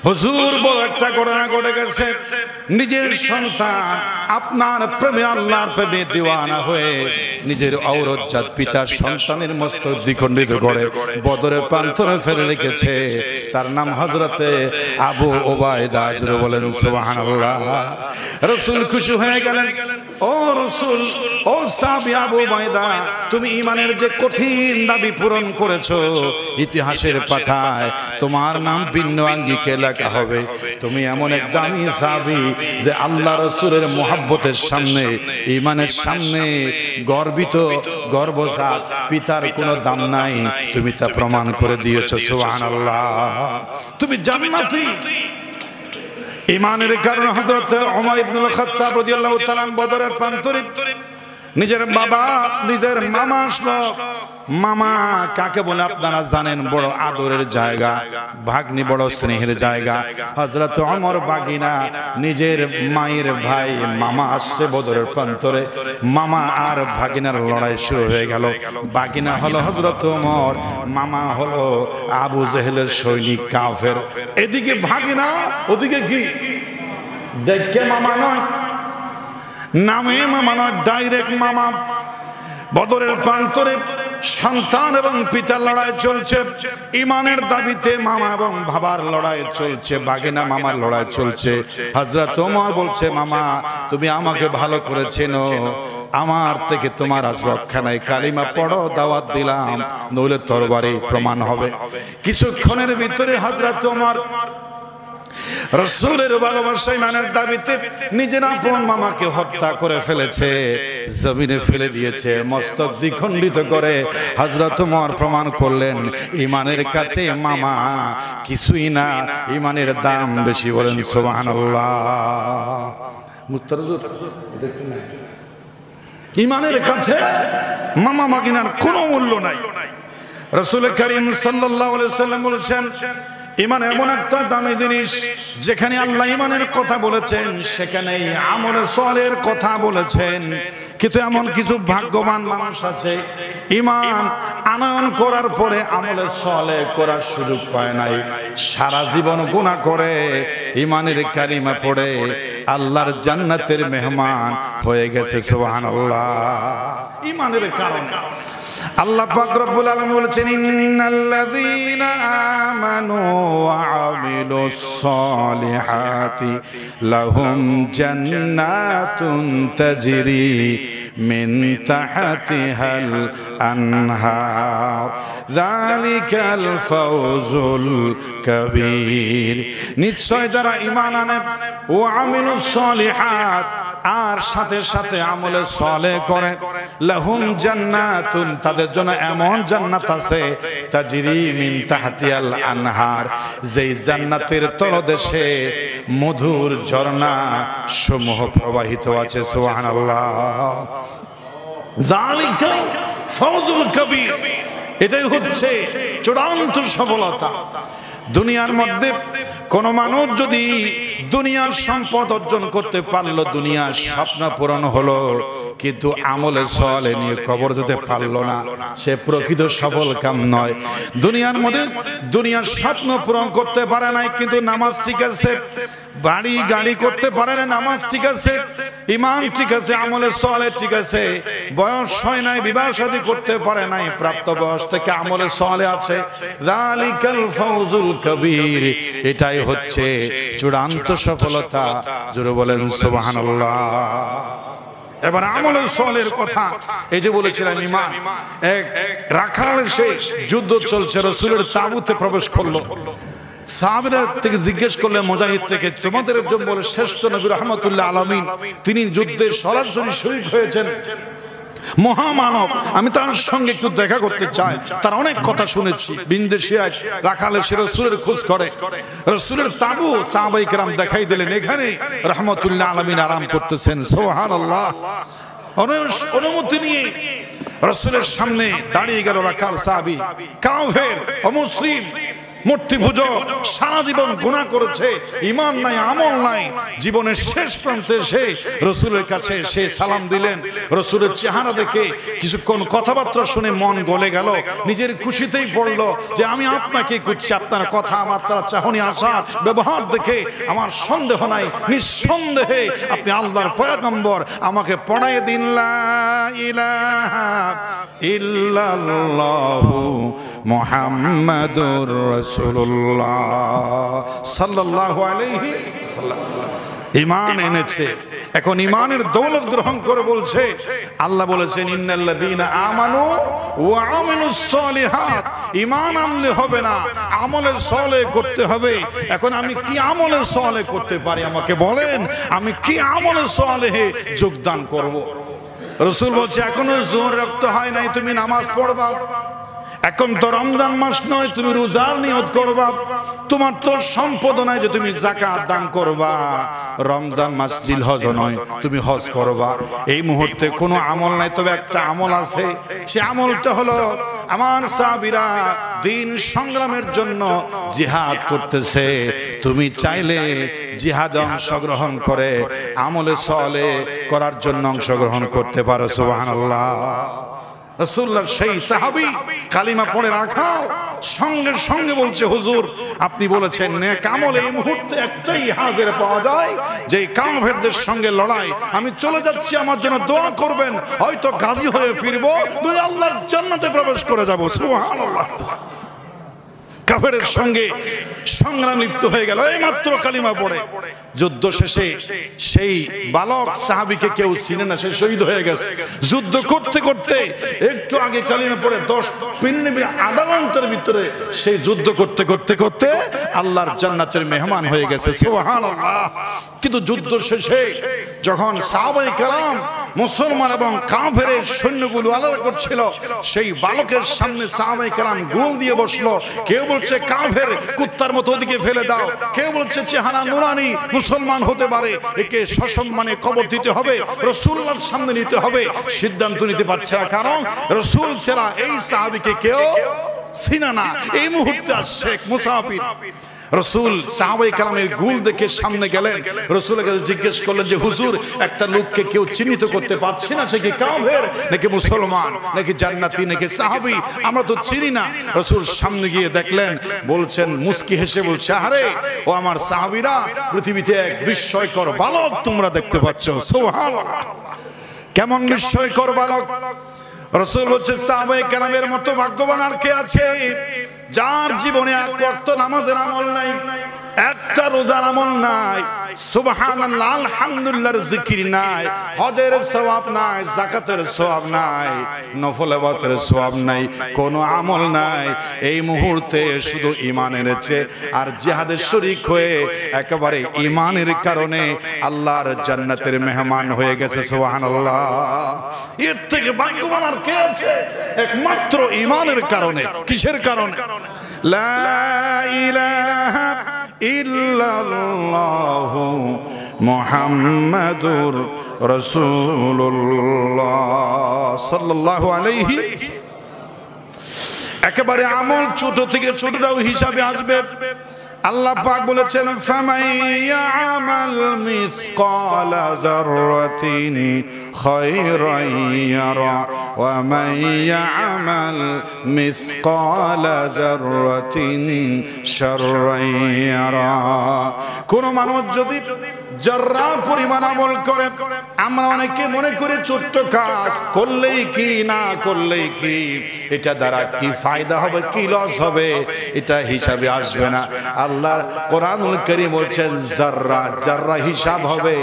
হুজুর বড় একটা ঘটনা ঘটে গেছে। নিজের সন্তান আপনার প্রেমে, আল্লাহর প্রেমে দিওয়ানা হয়ে নিজের ঔরতজাত পিতা সন্তানের মস্তক দ্বিখণ্ডিত করে বদরের প্রান্তরে ফেলে রেখেছে। তার নাম হযরতে আবু উবাইদা। জোরে বলেন সুবহানাল্লাহ। রাসূল খুশি হয়ে গেলেন। ও রাসূল, ও সাহাবী আবু উবাইদা, তুমি ঈমানের যে কঠিন দাবি পূরণ করেছো, ইতিহাসের পাতায় তোমার নাম ভিন্ন আঙ্গিকে লেখা হবে। তুমি এমন এক দামি সাহাবী যে আল্লাহ রাসূলের মুহাব্বতের সামনে, ঈমানের সামনে গর্বিত গর্বজাত পিতার কোনো দাম নাই। তুমি তা প্রমাণ করে দিয়েছো। সুবহানাল্লাহ। তুমি জান্নাতি। ঈমানের কারণে হযরত ওমর ইবনুল খাত্তাব রাদিয়াল্লাহু তাআলা বদরের প্রান্তরে নিজের বাবা, নিজের মামা আসলো। মামা কাকে বলে আপনারা জানেন? বড় আদরের জায়গা, ভাগ্নি বড় স্নেহের জায়গা। হযরত ওমর বাগিনা, নিজের মায়ের ভাই মামা আসছে বদরের প্রান্তরে। মামা আর ভাগিনার লড়াই শুরু হয়ে গেল। বাগিনা হলো হযরত ওমর, মামা হলো আবু জেহেলের সৈনিক কাফের। এদিকে ভাগিনা, ওদিকে কি? দেখে মামা নয়, নামে মামা নয়, ডাইরেক্ট মামা। বদরের প্রান্তরে সন্তান এবং পিতার লড়াই চলছে। ঈমানের দাবিতে মামা এবং বাবার লড়াই চলছে, বাগিনা মামার লড়াই চলছে। হযরত ওমর বলছে, মামা তুমি আমাকে ভালো করে চেনো, আমার থেকে তোমার আজ রক্ষা নাই। কালিমা পড়ো, দাওয়াত দিলাম, নইলে তরবারি প্রমাণ হবে। কিছুক্ষণের ভিতরে হযরত ওমর রাসূলের ভালোবাসা, ঈমানের দাবিতে নিজের আপন মামাকে হত্যা করে ফেলেছে, জমিনে ফেলে দিয়েছে, মস্তক দ্বিখণ্ডিত করে। হযরত ওমর প্রমাণ করলেন ঈমানের কাছে মামা কিছুই না, ঈমানের দাম বেশি। বলেন সুবহানাল্লাহ। মুস্তারজুর দেখতেন না, ঈমানের কাছে মামা মাগিনার কোনো মূল্য নাই। রাসূল করিম সাল্লাল্লাহু আলাইহি ওয়াসাল্লাম বলেছেন, ঈমান এমন একটা দামি জিনিস, যেখানে আল্লাহ ঈমানের কথা বলেছেন সেখানেই আমলে সালেহের কথা বলেছেন। কিন্তু এমন কিছু ভাগ্যবান মানুষ আছে, ঈমান আনয়ন করার পরে আমলে সালেহ করার সুযোগ পায় নাই। সারা জীবন গুনাহ করে ঈমানের কালিমা পড়ে আল্লাহর জান্নাতের মেহমান হয়ে গেছে। সুবহানাল্লাহ। ঈমানের কারণে আল্লাহ পাক রব্বুল আলামিন বলেছেন, ইন্নাল্লাযীনা আমানু ওয়া আমিলুস সালিহাতি লাহুম জান্নাতুন তাজরি মিন তাহতিহাল আনহার যালিকাল ফাওজুল কবীর। নিশ্চয় যারা ঈমান আনে ও আমিলুস সালিহাত, আর সাথে সাথে আমলে সালেহ করে, লাহুম জান্নাতুন, তাদের জন্য এমন জান্নাত আছে, তাজরি মিন তাহতিহাল আনহার, যেই জান্নাতের তলদেশে মধুর ঝর্ণা সমূহ প্রবাহিত আছে। সুবহানাল্লাহ। যালিকা ফাওজুল কবীর, এটাই হচ্ছে চূড়ান্ত সফলতা। দুনিয়ার মধ্যে কোন মানুষ যদি দুনিয়ার সম্পদ অর্জন করতে পারলো, দুনিয়ার স্বপ্ন পূরণ হলো, কিন্তু আমলে সালেহ নিয়ে কবর দিতে পারলো না, সে প্রকৃত সফল কাম নয়। দুনিয়ার মধ্যে দুনিয়ার স্বপ্ন পূরণ করতে পারে নাই, কিন্তু নামাজ ঠিক আছে, বাড়ি গাড়ি করতে পারে না, নামাজ ঠিক আছে, ঈমান ঠিক আছে, আমলে সালেহ ঠিক আছে, বয়স হয় নাই, বিবাহ শাদী করতে পারে নাই, প্রাপ্ত বয়স থেকে আমলে সালেহ আছে, যালিকাল ফাওজুল কবীর, এটাই হচ্ছে চূড়ান্ত সফলতা। জোরে বলেন সুবহানাল্লাহ। এবার আমলে সালেহের কথা, এই যে বলেছিলাম ঈমান, এক রাখাল সে যুদ্ধ চলছে, রাসূলের তাবুতে প্রবেশ করলো। সাহাবীরা থেকে জিজ্ঞেস করলে মুজাহিদ থেকে, তোমাদের একজন বলে শ্রেষ্ঠ নবী রাহমাতুল্লাহ আলামিন, তিনি যুদ্ধে সরাসরি শরীক হয়েছেন, মহামানব, আমি তার সঙ্গে একটু দেখা করতে চাই। তার অনেক কথা শুনেছি। বিন্দেশিয়ায় রাখালে সে রাসূলের খোঁজ করে, রাসূলের তাবু সাহাবায়ে কেরাম দেখাই দিলেন, এখানে রাহমাতুল্লাহ আলামিন আরাম করতেছেন। সুবহানাল্লাহ। অনুমতি নিয়ে রাসূলের সামনে দাঁড়িয়ে গেল রাখাল সাহাবী কাফের অমুসলিম মূর্তি পূজক, সারা জীবন গুনাহ করেছে, ঈমান নাই, আমল নাই। জীবনের শেষ প্রান্তে এসে রাসূলের কাছে সে সালাম দিলেন। রাসূলের চেহারা দেখে কিছুক্ষণ কথাবার্তা শুনে মন গলে গেল, নিজের খুশিতেই বলল যে আমি আপনাকে খুঁজছি, আপনার কথাবার্তা, চাহনি, আশা, ব্যবহার দেখে আমার সন্দেহ নাই, নিঃসন্দেহে আপনি আল্লাহর পয়গম্বর, আমাকে পড়ায় দিন লা ইলাহা ইল্লাল্লাহু মুহাম্মাদুর রাসূলুল্লাহ সাল্লাল্লাহু আলাইহি ওয়াসাল্লাম। ঈমান এনেছে, এখন ঈমানের দৌলত গ্রহণ করে বলছে, আল্লাহ বলেছেন ইন্নাল্লাযীনা আমানু ওয়া আমিলুস সলিহাত। ঈমান আনলে হবে না, আমলে সালেহ করতে হবে। এখন আমি কি আমলে সালেহ করতে পারি আমাকে বলেন, আমি কি আমলে সালেহে যোগদান করব? রাসূল বলছে এখনো জোহর রক্ত হয় নাই, তুমি নামাজ পড়বা। এখন তো রমজান মাস নয়, তুমি রোজার নিয়ত করবা। তোমার তো সম্পদ নাই যে তুমি যাকাত দান করবা। রমজান মাস জিলহজ নয়, তুমি হজ করবা। এই মুহূর্তে কোনো আমল নাই, তবে একটা আমল আছে। সে আমলটা হলো আমার সাহাবীরা দ্বীন সংগ্রামের জন্য জিহাদ করতেছে। তুমি চাইলে জিহাদে অংশগ্রহণ করে আমলে সালেহ করার জন্য অংশগ্রহণ করতে পারো। সুবহানাল্লাহ। রাসূলুল্লাহ সেই সাহাবী কালিমা পড়ে রাখাও সঙ্গে সঙ্গে বলছে, হুজুর আপনি বলেছেন নেক আমল এই মুহূর্তে একটাই হাজির পাওয়া যায়, যে কাফেরদের সঙ্গে লড়াই। আমি চলে যাচ্ছি, আমার জন্য দোয়া করবেন, হয়তো গাজী হয়ে ফিরবো, দুই আল্লাহর জান্নাতে প্রবেশ করে যাব। সুবহানাল্লাহ। কাফেরের সঙ্গে সংগ্রাম লিপ্ত হয়ে গেল এই মাত্র কালিমা পড়ে। যুদ্ধ শেষে সেই বালক সাহাবীকে কেউ চিনে না, সে শহীদ হয়ে গেছে। যুদ্ধ করতে করতে একটু আগে কালিমা পড়ে 10 মিনিট আধা ঘন্টার ভিতরে সেই যুদ্ধ করতে করতে করতে আল্লাহর জান্নাতের মেহমান হয়ে গেছে। সুবহানাল্লাহ। কিন্তু যুদ্ধ শেষে যখন সাহাবায়ে কেরাম মুসলমান এবং কাফেরের সৈন্যগুলো আলাদা করছিল, সেই বালকের সামনে সাহাবায়ে কেরাম গোল দিয়ে বসলো। কেউ বলছে কাফের, কুত্তার মতো ওদিকে ফেলে দাও। কেউ বলছে চেহারা নুরানি, মুসলমান হতে পারে, একে সসম্মানে কবর দিতে হবে, রাসূলুল্লাহর সামনে নিতে হবে। সিদ্ধান্ত নিতে পারছে না, কারণ রাসূল ছাড়া এই সাহাবীকে কেউ চিনে না। এই মুহূর্তে আসছে মুসাফির। রাসূল সাহাবায়ে কেরামের গুল দেখে সামনে গেলেন, রাসূলের কাছে জিজ্ঞেস করলেন যে হুজুর একটা লোককে কেউ চিহ্নিত করতে পারছে না, সে কি কাফের নাকি মুসলমান নাকি জান্নাতি নাকি সাহাবী, আমরা তো চিনি না। রাসূল সামনে গিয়ে দেখলেন, বলছেন মুস্কি হেসে বলছে, আরে ও আমার সাহাবীরা, পৃথিবীতে এক বিস্ময়কর বালক তোমরা দেখতে পাচ্ছ। সুবহানাল্লাহ। কেমন বিস্ময়কর বালক? রাসূল বলছে সাহাবায়ে কেরামের মতো ভাগ্যবান আর কে আছে, যার জীবনে এক ওয়াক্ত নামাজের আমল নাই, একটা রোজার আমল নাই, সুবহানাল্লাহ আলহামদুলিল্লাহর জিকির নাই, হজের সওয়াব নাই, যাকাতের সওয়াব নাই, নফল ইবাদতের সওয়াব নাই, কোনো আমল নাই। এই মুহূর্তে শুধু ঈমান এনেছে আর জিহাদে শরীক হয়ে একেবারে ঈমানের কারণে আল্লাহর জান্নাতের মেহমান হয়ে গেছে। সুবহানাল্লাহ। এর থেকে ভাগ্যবান আর কে আছে? একমাত্র ঈমানের কারণে। কিসের কারণে? লা ইলাহা ইল্লাল্লাহু মুহাম্মাদুর রাসূলুল্লাহ সাল্লাল্লাহু আলাইহি। একেবারে আমল ছোট থেকে ছোটটাও হিসাবে আসবে। আল্লাহ পাক বলেছেন ফামাইয়ামাল মিসকালা যাররাতিন খায়রান ইয়ারা ওয়া মাইয়ামাল মিসকালা যাররাতিন শাররান ইয়ারা। কোন মানুষ যদি যারা পরিমাণ আমল করে, আমরা অনেকে মনে করি ছোট্ট কাজ করলেই কি না করলেই কি, এটা দ্বারা কি ফায়দা হবে কি লস হবে এটা হিসাবে আসবে না। আল্লাহ কোরআনুল কারীম বলছেন যাররা, যাররা হিসাব হবে।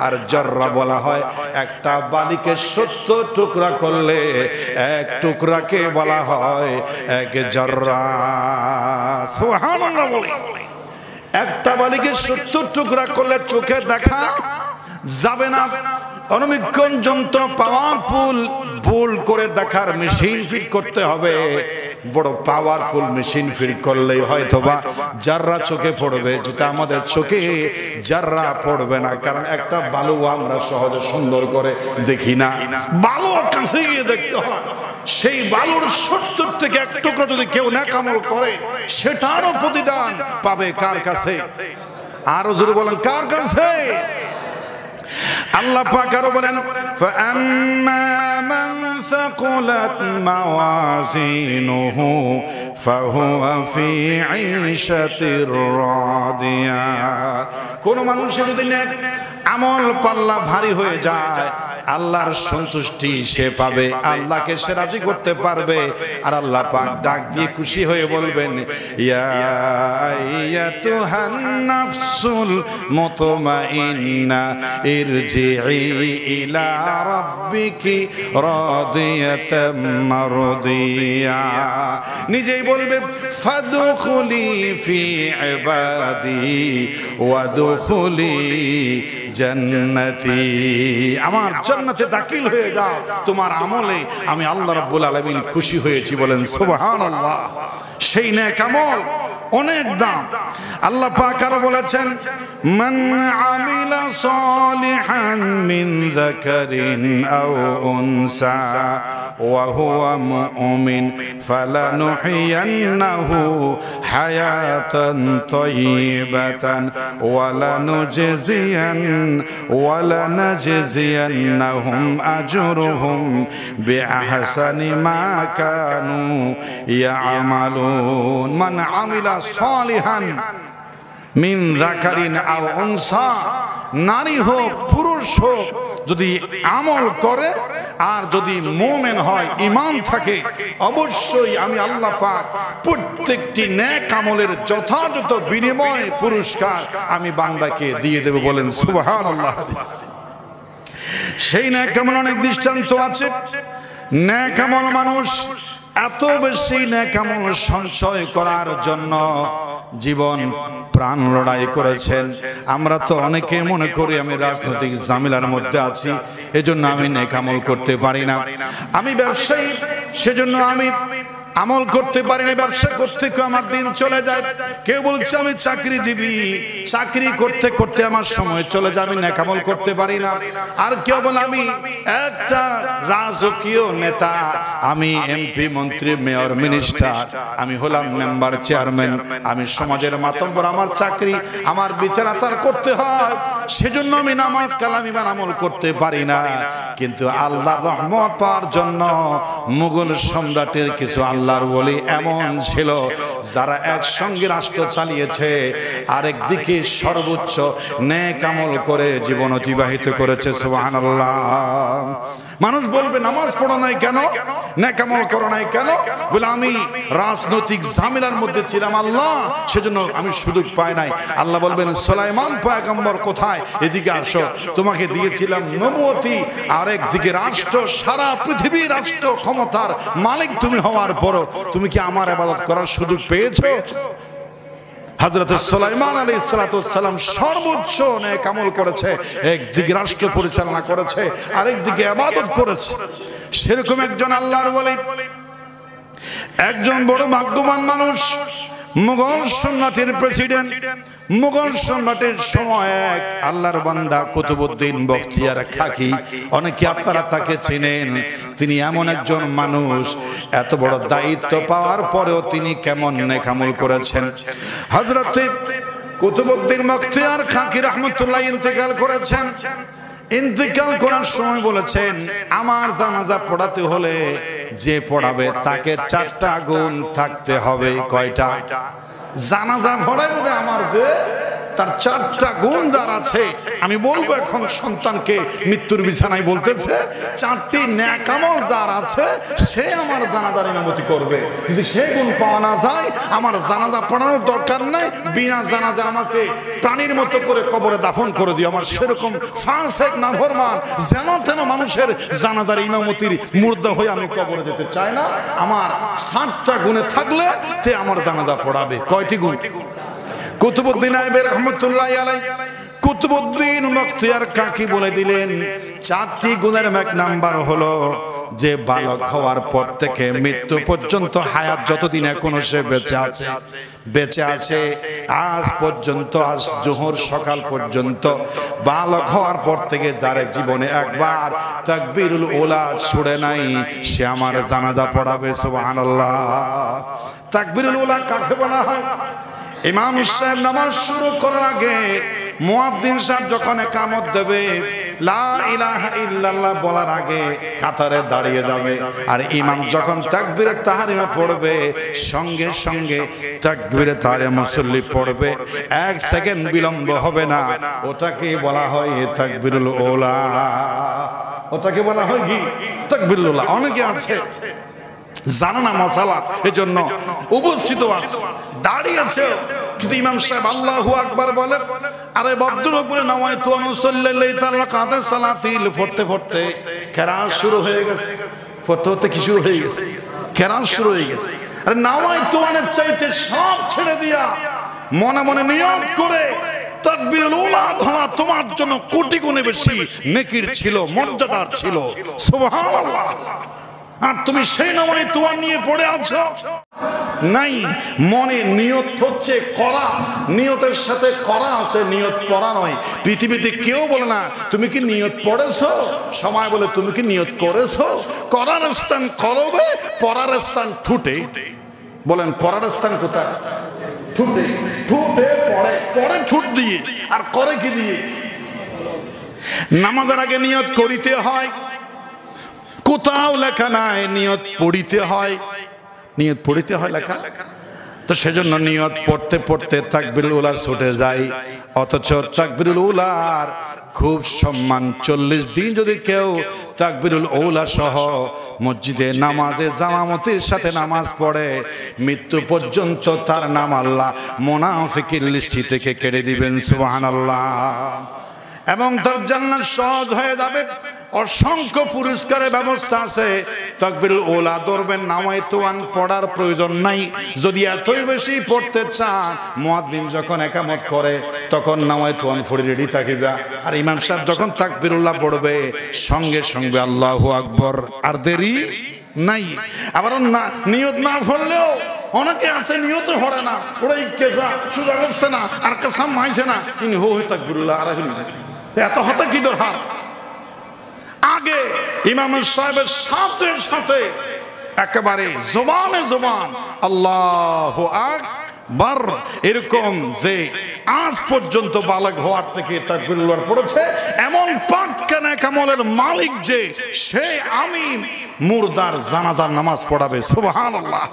আর যাররা বলা হয় একটা বালিকে 70 টুকরা করলে এক টুকরাকে বলা হয় এক যাররা। সুবহানাল্লাহ। বলে একটা বালিকে 70 টুকরা করলে চোখে দেখা যাবে না। অনুবীক্ষণ যন্ত্র, পাওয়ারফুল ভুল করে দেখার মেশিন ফিট করতে হবে। বড় পাওয়ারফুল মেশিন ফিট করলেই হয়তোবা জাররা চোখে পড়বে, যেটা আমাদের চোখে জাররা পড়বে না। কারণ একটা বালু আমরা সহজে সুন্দর করে দেখি না, বালুর কাছে গিয়ে দেখতে হয়। সেই বালুর 70 থেকে 1 টুকরো যদি কেউ নেক আমল করে, সেটারও প্রতিদান পাবে কার কাছে? আরো জোরে বলেন, কার কাছে? আল্লাহ পাক আরো বলেন, ফাআম্মা মান সাকুলাত মাওয়াজিনুহু ফাহুয়া ফি ঈশাতির রাদিয়া। কোন মানুষের যদি নেক আমল পাল্লা ভারী হয়ে যায়, আল্লাহর সন্তুষ্টি সে পাবে, আল্লাহকে সে রাজি করতে পারবে। আর আল্লাহ পাক ডাক দিয়ে খুশি হয়ে বলবেন, ইয়া আইয়াতুহান নাফসুল মুতমাইন্না ইরজিই ইলা রাব্বিকি রাদিয়াতাম মারদিয়া। নিজেই বলবে, ফাদখুলি ফি ইবাদি ওয়াদখুলি জান্নাতি। আমার জান্নাতে দাখিল হয়ে যাও, তোমার আমলে আমি আল্লাহ রাব্বুল আলামিন খুশি হয়েছি। বলেন সুবহানাল্লাহ। সেই নেক আমল অনেক দাম। আল্লাহ পাক আরো বলেছেন, মান আমিলা সালিহান মিন যাকারিন আও উনসা ওয়া হুয়া মুমিন ফালানুহিয়ান্নাহু হায়াতান তাইয়িবাতান ওয়া লানুজজিয়ান্নাহুম আজরুহুম বিআহসানি মা কানু ইয়ামালুন। মান আমিলা সালিহান মিন যাকারিন আও উনসা, নারী হোক পুরুষ হোক, যদি আমল করে আর যদি মুমিন হয়, ঈমান থাকে, অবশ্যই আমি আল্লাহ পাক প্রত্যেকটি নেক আমলের যথাযথ বিনিময় পুরস্কার আমি বান্দাকে দিয়ে দেব। বলেন সুবহানাল্লাহ। সেই নেক আমল অনেক দৃষ্টান্ত আছে। নেক আমল মানুষ এত বেশি নেক আমল সঞ্চয় করার জন্য জীবন প্রাণ লড়াই করেছেন। আমরা তো অনেকে মনে করি আমি রাজনৈতিক ঝামেলার মধ্যে আছি, এজন্য আমি নেক আমল করতে পারি না। আমি ব্যবসায়ী, সেজন্য আমি আমল করতে পারি না, ব্যবসা করতে আমার দিন চলে যায়। কেউ বলছে আমি চাকরিজীবী, চাকরি করতে করতে আমার সময় চলে যায়, আমি নেক আমল করতে পারি না। আর কেউ বলে আমি একটা রাজকীয় নেতা, আমি এমপি, মন্ত্রী, মেয়র, মিনিস্টার, আমি হলাম মেম্বার, চেয়ারম্যান, আমি সমাজের মাতব্বর, আমার চাকরি, আমার বিচার আচার করতে হয়, সেজন্য আমি নামাজ কালাম ইমান আমল করতে পারি না। কিন্তু আল্লাহর রহমত পাওয়ার জন্য মুঘল সম্রাটের কিছু আল্লাহর ওলি এমন ছিল যারা একসঙ্গে রাষ্ট্র চালিয়েছে, আরেকদিকে সর্বোচ্চ নেক আমল করে জীবন অতিবাহিত করেছে। সুবহানাল্লাহ। মানুষ বলবে নামাজ পড়ো নাই কেন, নেক আমল করো নাই কেন? বলে আমি রাজনৈতিক ঝামেলার মধ্যে ছিলাম আল্লাহ, সেজন্য আমি সুযোগ পাই নাই। আল্লাহ বলবেন, সুলাইমান পয়গম্বর কোথায়? এদিকে আসো, তোমাকে দিয়েছিলাম নবুয়তি, আরেকদিকে রাষ্ট্র, সারা পৃথিবীর রাষ্ট্র ক্ষমতার মালিক তুমি হওয়ার পরও তুমি কি আমার ইবাদত করার সুযোগ পেয়েছো? হযরত সুলাইমান আলাইহিস সালাতু ওয়াস সালাম সর্বোচ্চ নেক আমল করেছে, একদিকে রাষ্ট্র পরিচালনা করেছে, আরেকদিকে ইবাদত করেছে। সেরকম একজন আল্লাহর ওলি, একজন বড় ভাগ্যবান মানুষ, মুঘল সম্রাটের প্রেসিডেন্ট। মুঘল সম্রাটের সময় এক আল্লাহর বান্দা কুতুবউদ্দিন বখতিয়ার খাকি, অনেকে আপনারা তাকে চেনেন। তিনি এমন একজন মানুষ, এত বড় দায়িত্ব পাওয়ার পরেও তিনি কেমন নেক আমল করেছেন। হযরত কুতুবউদ্দিন বখতিয়ার খাকি রাহমাতুল্লাহ ইন্তেকাল করেছেন। ইন্তেকাল করার সময় বলেছেন, আমার জানাজা পড়াতে হলে যে পড়াবে তাকে 4টা গুণ থাকতে হবে। কয়টা? জানাজা পড়াবে আমার যে তার 4টা গুণ যার আছে, আমি বলবো এখন সন্তানকে মৃত্যুর বিছানায় বলতেছে 4টি নেক আমল যার আছে সে আমার জানাজার ইমামতি করবে। যদি সে গুণ পাওয়া না যায়, আমার জানাজা পড়ানোর দরকার নাই, বিনা জানাজা আমাকে প্রাণীর মতো করে কবরে দাফন করে দিও। আমার সেরকম ফাসেক নাফরমান যেন তেন মানুষের জানাজার ইমামতির মুর্দা হয়ে আমি কবরে যেতে চাই না। আমার 7টা গুণে থাকলে তে আমার জানাজা পড়াবে। কয়টি গুণ? কুতুবউদ্দিন আইবের রহমতুল্লাহ আলাইহি কুতুবউদ্দিন বখতিয়ার কাকি বলে দিলেন 4টি গুণের এক নাম্বার হলো যে বালক হওয়ার পর থেকে মৃত্যু পর্যন্ত হায়াত যতদিন এখনো সে বেঁচে আছে আজ পর্যন্ত, আজ জোহর সকাল পর্যন্ত বালক হওয়ার পর থেকে যার জীবনে একবার তাকবীরুল উলা ছুড়ে নাই সে আমার জানাজা পড়াবে। সুবহানাল্লাহ। তাকবীরুল উলা কাকে বলা হয়? ইমাম সাহেব নামাজ শুরু করার আগে মুয়াজ্জিন সাহেব যখন ইকামত দেবে, লা ইলাহা ইল্লাল্লাহ বলার আগে কাতারে দাঁড়িয়ে যাবে, আর ইমাম যখন তাকবীরে তাহরিমা পড়বে সঙ্গে সঙ্গে তাকবীরে তাহরিমা মুসল্লি পড়বে, 1 সেকেন্ড বিলম্ব হবে না। ওটাকে বলা হয় তাকবীরুল উলা। ওটাকে বলা হয় কি? তাকবীরুল উলা। অনেকে আছে জানা না মশালা, এজন্য উপস্থিত আছে, দাঁড়িয়েছে, কিন্তু ইমাম সাহেব আল্লাহু আকবার বলে, আরে বদ্দুর উপরে নাওয়াইতু আনুসাল্লাল্লাহু তাআলা কাদা সালাতিল পড়তে পড়তে কেরাত শুরু হয়ে গেছে। পড়তে পড়তে কি শুরু হয়ে গেছে? কেরাত শুরু হয়ে গেছে। আরে নাওয়াইতু আনের চাইতে সব ছেড়ে দিয়া মনে মনে নিয়ত করে তাকবীরুল উলা ধরা তোমার জন্য কোটি গুণে বেশি নেকির ছিল, মর্যাদার ছিল। সুবহানাল্লাহ। আর তুমি সেই নামায় তোমার নিয়ে পড়ে আছো নাই। মনে নিয়ত হচ্ছে করা, নিয়তের সাথে করা আছে, নিয়ত পড়া নয়। পৃথিবীতে কেউ বলে না তুমি কি নিয়ত পড়েছো, সময় বলে তুমি কি নিয়ত করেছো। করার স্থান করবে, পড়ার স্থান ঠুটে। বলেন পড়ার স্থান কোথায়? ঠুটে। ঠুটে পড়ে, পড়ে ঠুট দিয়ে, আর করে কি দিয়ে? নামাজের আগে নিয়ত করিতে হয়, কোথাও লেখা নাই নিয়ত পড়িতে হয়। নিয়ত পড়িতে হয় লেখা, তো সেজন্য নিয়ত পড়তে পড়তে তাকবীরুল উলা ছুটে যায়। অথচ তাকবীরুল উলার খুব সম্মান। 40 দিন যদি কেউ তাকবীরুল উলা সহ মসজিদে নামাজে জামামতির সাথে নামাজ পড়ে, মৃত্যু পর্যন্ত তার নাম আল্লাহ মুনাফিকের লিস্টি থেকে কেটে দিবেন। সুবহানাল্লাহ। এবং তার জান্নাত সহজ হয়ে যাবে। অসংখ্য পুরস্কারের ব্যবস্থা আছে। তাকবীরুল উলা ধরবেন, নামাইতু আন পড়ার প্রয়োজন নাই। যদি এতই বেশি পড়তে চান, মুয়াজ্জিন যখন ইকামত করে তখন নামাইতু আন পড়ে রেডি থাকিবা, আর ইমাম সাহেব যখন তাকবীরুল উলা পড়বে সঙ্গে সঙ্গে আল্লাহু আকবার, আর দেরি নাই। আবার নিয়ত না পড়লেও অনেকে আছে নিয়ত পড়ে না, ওরাই কেসা সুজা করছে না, আর কাসা মাইছে না, ইনি হো তাকবীরুল উলা আর এত হতে কি দরকার? আগে ইমাম সাহেবের সাথে একেবারে জবানে জবান আল্লাহু আকবার, এরকম যে আজ পর্যন্ত বালক হওয়ার থেকে তাকবীরুল উলা পড়েছে এমন পাক কানা কামলের মালিক যে সে আমি মুর্দার জানাজার নামাজ পড়াবে। সুবহানাল্লাহ।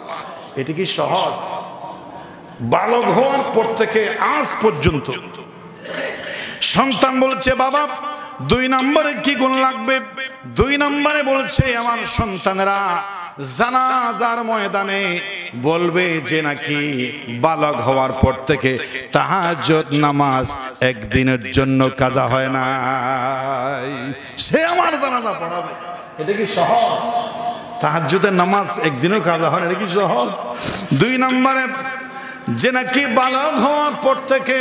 এটি কি সহজ? বালক হওয়ার পর থেকে আজ পর্যন্ত সন্তান বলছে বাবা 2 নম্বরে কি গুণ লাগবে? 2 নম্বরে বলছে আমার সন্তানেরা জানাজার ময়দানে বলবে যে নাকি বালক হওয়ার পর থেকে তাহাজ্জুদ নামাজ একদিনের জন্য কাজা হয় না, সে আমার জানাজা পড়াবে। এটা কি সহজ? তাহাজ্জুদের নামাজ একদিনও কাজা হয় না, এটা কি সহজ? 2 নম্বরে যে নাকি বালক হওয়ার পর থেকে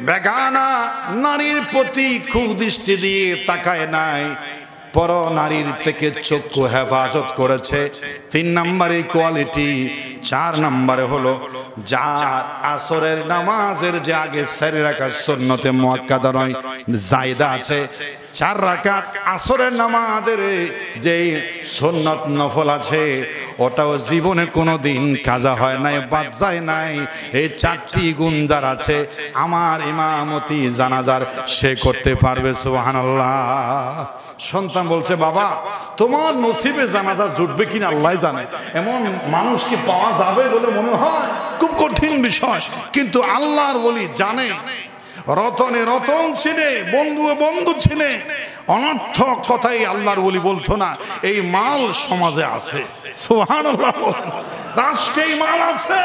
বেগানা নারীর প্রতি কুদৃষ্টি দিয়ে তাকায় নাই, পর নারীর থেকে চক্ষু হেফাজত করেছে। 3 নম্বরে কোয়ালিটি। 4 নম্বরে হলো যার আসরের নামাজের যে আগে 4 রাকাত সুন্নতে মুআক্কাদা নয় জায়েদা আছে, 4 রাকাত আসরের নামাজের যে সুন্নত নফল আছে ওটাও জীবনে কোনোদিন কাজা হয় নাই, বাদ যায় নাই। এই 4টি গুণ যার আছে আমার ইমামতি জানাজার সে করতে পারবে। সুবহানাল্লাহ। সন্তান বলছে বাবা তোমার নসিবে জানাজা জুটবে কিনা আল্লাহ জানে। এমন মানুষ কি পাওয়া যাবে বলে মনে হয়? খুব কঠিন বিষয়, কিন্তু আল্লাহর ওলি জানে। রতনে রতন চিনে, বন্ধু বন্ধু চিনে। অনর্থক কথাই আল্লাহর ওলি বলতো না। এই মাল সমাজে আছে। সুবহানাল্লাহ। রাষ্ট্রে এই মাল আছে,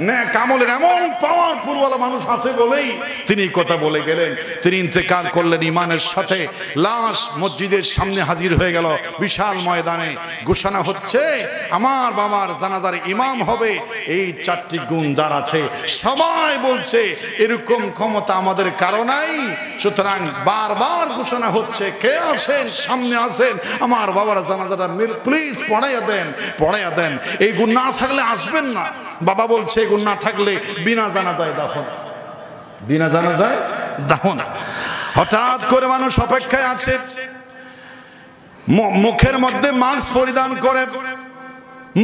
নেক আমলের এমন পাওয়ারফুল ওয়ালা মানুষ আছে বলেই তিনি কথা বলে গেলেন। তিনি ইন্তেকাল করলেন ইমানের সাথে। লাশ মসজিদের সামনে হাজির হয়ে গেল, বিশাল ময়দানে ঘোষণা হচ্ছে আমার বাবার জানাজার ইমাম হবে এই 4টি গুণ যার আছে। সবাই বলছে এরকম ক্ষমতা আমাদের কারো নাই। সুতরাং বারবার ঘোষণা হচ্ছে কে আছেন সামনে আছেন, আমার বাবার জানাজাটা প্লিজ পড়াইয়া দেন। এই গুণ না থাকলে আসবেন না। বাবা বলছে এগুণ না থাকলে বিনা জানাজায় দাফন। হঠাৎ করে মানুষ অপেক্ষায় আছে, মুখের মধ্যে মাস্ক পরিধান করে,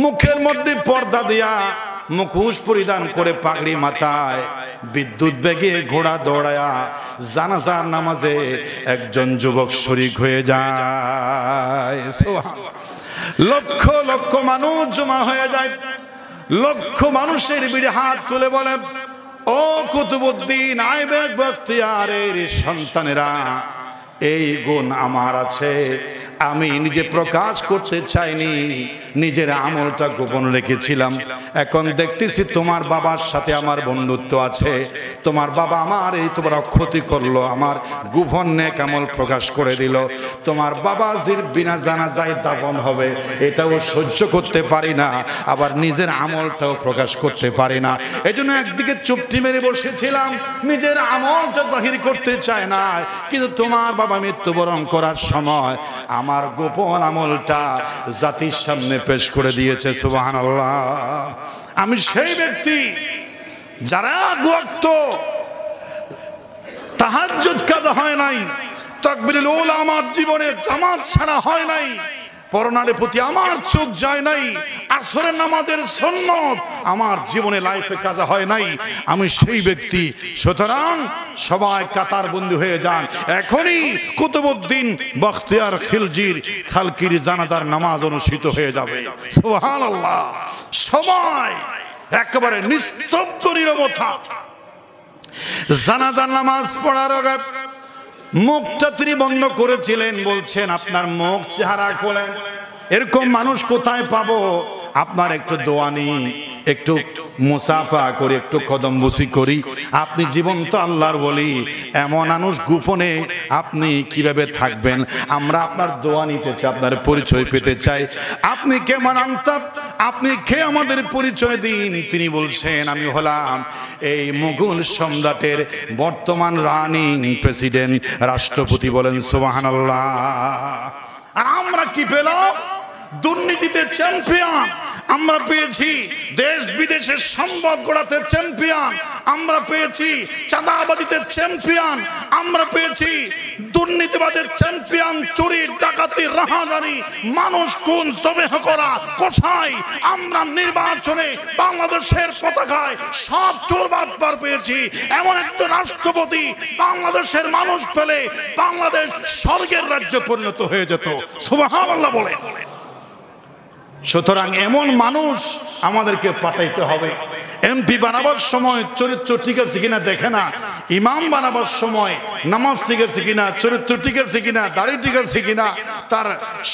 মুখের মধ্যে পর্দা দিয়া, মুখোশ পরিধান করে, পাগড়ি মাথায়, বিদ্যুৎ বেগে ঘোড়া দৌড়ায়া জানাজার নামাজে একজন যুবক শরীক হয়ে যায়। লক্ষ লক্ষ মানুষ জমা হয়ে যায়। লক্ষ মানুষের ভিড়ে হাত তুলে বলে, ও কুতুবউদ্দিন আইবেক বখতিয়ারের সন্তানেরা, এই গুণ আমার আছে। আমি নিজে প্রকাশ করতে চাইনি, নিজের আমলটা গোপন রেখেছিলাম। এখন দেখতেছি তোমার বাবার সাথে আমার বন্ধুত্ব আছে। তোমার বাবা আমার এই তো বড় ক্ষতি করলো, আমার গোপন নেক আমল প্রকাশ করে দিল। তোমার বাবা জির বিনা জানাজায় দাফন হবে এটাও সহ্য করতে পারি না, আবার নিজের আমলটাও প্রকাশ করতে পারি না। এজন্য একদিকে চুপটি মেরে বসেছিলাম, নিজের আমলটা জাহির করতে চায় না। কিন্তু তোমার বাবা মৃত্যুবরণ করার সময় আমার গোপন আমলটা জাতির সামনে পেশ করে দিয়েছে। সুবহানাল্লাহ। আমি সেই ব্যক্তি যারা ওয়াক্ত তাহাজ্জুদ কাজা হয় নাই, তাকবীরুল উলা আমার জীবনে জামাত ছাড়া হয় নাই, পরনারে প্রতি আমার চোখ যায় নাই, আসরের নামাজের সুন্নত আমার জীবনে লাইফে কাজা হয় নাই, আমি সেই ব্যক্তি। সুতরাং সবাই কাতার বন্দী হয়ে যান, এখনই কুতুবউদ্দিন বখতিয়ার খিলজির খালকির জানাজার নামাজ অনুষ্ঠিত হয়ে যাবে। সুবহানাল্লাহ। সবাই একেবারে নিস্তব্ধ নীরবতা। জানাজার নামাজ পড়ার আগে মুখটা তিনি বন্ধ করেছিলেন, বলছেন আপনার মুখ চেহারা খোলেন। এরকম মানুষ কোথায় পাবো? আপনার একটু দোয়া নিই, একটু মুসাফা করি, একটু কদমবুসি করি। আপনি জীবন্ত আল্লাহর ওলি, এমন মানুষ গোপনে আপনি কিভাবে থাকবেন? আমরা আপনার দোয়া নিতে চাই, আপনার পরিচয় পেতে চাই। আপনি কেমন আনতাম, আপনি কে আমাদের পরিচয় দিন। তিনি বলছেন আমি হলাম এই মুঘল সম্রাটের বর্তমান রানিং প্রেসিডেন্ট, রাষ্ট্রপতি। বলেন সুবহানাল্লাহ। আর আমরা কি পেলাম? দুর্নীতিতে চ্যাম্পিয়ন আমরা পেয়েছি, দেশ বিদেশের সম্পদ গড়াতে চ্যাম্পিয়ন আমরা পেয়েছি, চাঁদাবাজিতে চ্যাম্পিয়ন আমরা পেয়েছি, দুর্নীতিবাদের চ্যাম্পিয়ন, চুরি ডাকাতি রাহাজানি মানুষ খুন জবেহ করা কোথায় আমরা নির্বাচনে বাংলাদেশের পতাকায় সব চোরবাদ পার পেয়েছি। এমন একটা রাষ্ট্রপতি বাংলাদেশের মানুষ পেলে বাংলাদেশ স্বর্গের রাজ্যে পরিণত হয়ে যেত। সুবহানাল্লাহ বলে। সুতরাং এমন মানুষ আমাদেরকে পাঠাইতে হবে। এমপি বানাবার সময় চরিত্র ঠিক আছে কিনা দেখে না, ইমাম বানাবার সময় নামাজ ঠিক আছে কিনা, চরিত্র ঠিক আছে কিনা, দাড়ি ঠিক আছে কিনা, তার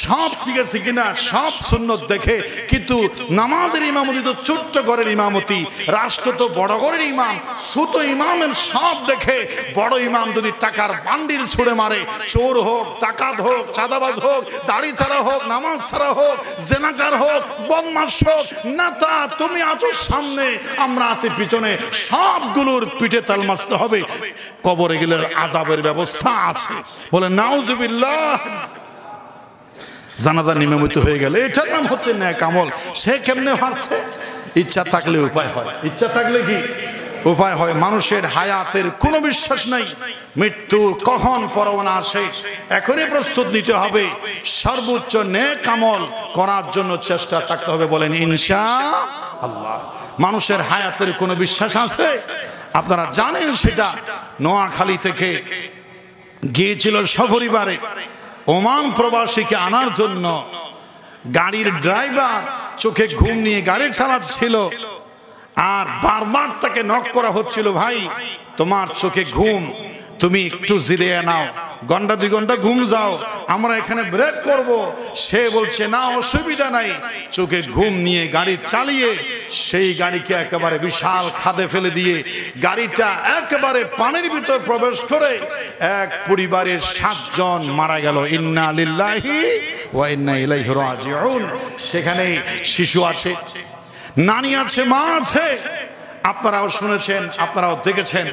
সব ঠিক আছে কিনা, সব সুন্নত দেখে। কিন্তু নামাজের ইমামতি তো ছোট্ট ঘরের ইমামতি, রাষ্ট্র তো বড় ঘরের ইমাম। ছোট ইমামের সব দেখে বড় ইমাম যদি টাকার বান্ডিল ছুঁড়ে মারে, চোর হোক, ডাকাত হোক, চাঁদাবাজ হোক, দাড়ি ছাড়া হোক, নামাজ ছাড়া হোক, জেনাকার হোক, বদমাশ হোক, নেতা তুমি আছো সামনে, আমরা আছি পিছনে, সবগুলোর পিঠে তাল মারতে হবে। কবরে গেলে আযাবের ব্যবস্থা আছে। বলে নাউজুবিল্লাহ। জানাজা নিয়মিত হয়ে গেলে এটার নাম হচ্ছে নেক আমল। সে কেমনে হাসছে? ইচ্ছা থাকলে উপায় হয়, ইচ্ছা থাকলে কি উপায় হয়। মানুষের হায়াতের কোনো বিশ্বাস নাই, মৃত্যুর কখন পরোয়ানা আসে এখনই প্রস্তুত নিতে হবে। সর্বোচ্চ নেক আমল করার জন্য চেষ্টা থাকতে হবে। বলেন ইনশাআল্লাহ। মানুষের হায়াতের কোনো বিশ্বাস আছে? আপনারা জানেন সেটা। নোয়াখালী থেকে গিয়েছিল সপরিবারে ওমান প্রবাসীকে আনার জন্য। গাড়ির ড্রাইভার চোখে ঘুম নিয়ে গাড়ি চালাচ্ছিল, আর বারবার তাকে নক করা হচ্ছিল, ভাই তোমার চোখে ঘুম, তুমি একটু জিরিয়ে নাও, ঘন্টা 2 ঘন্টা ঘুম যাও, আমরা এখানে ব্রেক করব। সে বলছে না অসুবিধা নাই। চোখে ঘুম নিয়ে গাড়ি চালিয়ে সেই গাড়িকে একেবারে বিশাল খাদে ফেলে দিয়ে গাড়িটা একেবারে পানির ভিতর প্রবেশ করে এক পরিবারের 7 জন মারা গেল। ইন্না লিল্লাহি ওয়া ইন্না ইলাইহি রাজিউন। সেখানে শিশু আছে, নানি আছে, মা আছে। আপনারাও শুনেছেন, আপনারাও দেখেছেন,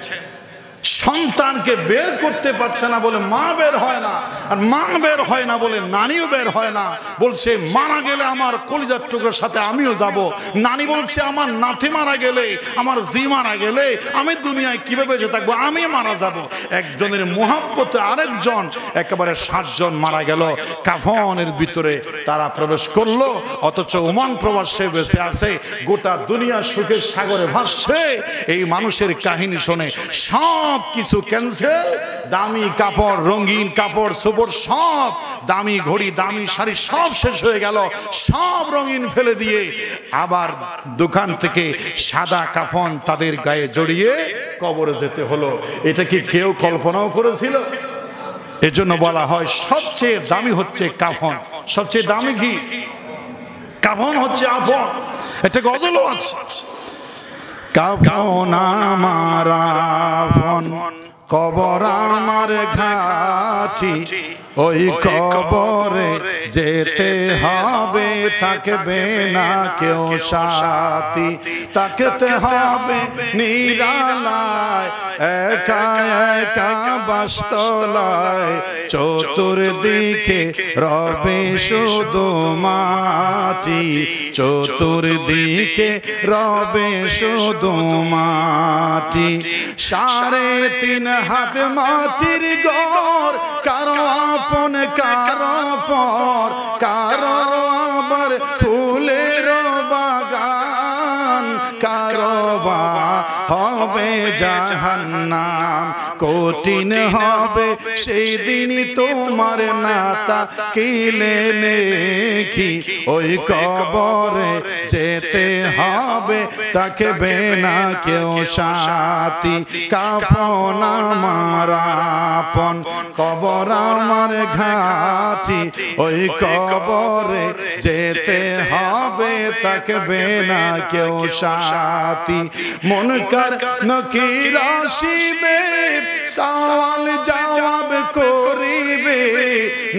সন্তানকে বের করতে পারছে না বলে মা বের হয় না, আর মা বের হয় না বলে নানিও বের হয় না। বলছে মারা গেলে আমার কলিজার টুকরোর সাথে আমিও যাব। নানি বলছে আমার নাতি মারা গেলে, আমার জি মারা গেলে আমি দুনিয়ায় কিভাবে বেঁচে থাকবো, আমি মারা যাব। একজনের মোহাব্বতে আরেকজন, একেবারে 7 জন মারা গেল। কাফনের ভিতরে তারা প্রবেশ করলো, অথচ ওমান প্রবাসে বেঁচে আছে। গোটা দুনিয়া সুখের সাগরে ভাসছে। এই মানুষের কাহিনী শুনে সব কিছু ক্যান্সেল। দামি কাপড়, রঙিন কাপড় চোপড়, সব দামি ঘড়ি, দামি শাড়ি সব শেষ হয়ে গেল। সব রঙিন ফেলে দিয়ে আবার দোকান থেকে সাদা কাফন তাদের গায়ে জড়িয়ে কবরে যেতে হলো। এটা কি কেউ কল্পনাও করেছিল? এজন্য বলা হয় সবচেয়ে দামি হচ্ছে কাফন। সবচেয়ে দামি কি? কাফন হচ্ছে আপন। এটা গজলও আছে। কাফন আমার আপন, কবর আমার ঘাটি, ওই কবরে যেতে হবে, থাকবে না কেউ সাথী। থাকতে হবে নিরালায়, একা একা বাসতলায়, চতুর্দিকে রবে শুধু মাটি, চতুর্দিকে রবে শুধু মাটি। 3.5 হাত মাটির ঘর, কারো আপন কারো পর, কারো আবার ফুলের বাগান, কারো বা হবে জাহান্নাম। কঠিন হবে সেই দিন তোমার নাতা কিলে নেকি, ওই কবরে যেতে হবে, থাকবে না কেউ সাথী। কাফন আমার আপন, কবর আমার ঘাটি, ওই কবরে যেতে হবে, থাকবে না কেউ সাথী। মুনকার নাকির আসিবে, সওয়াল জবাব করিবে,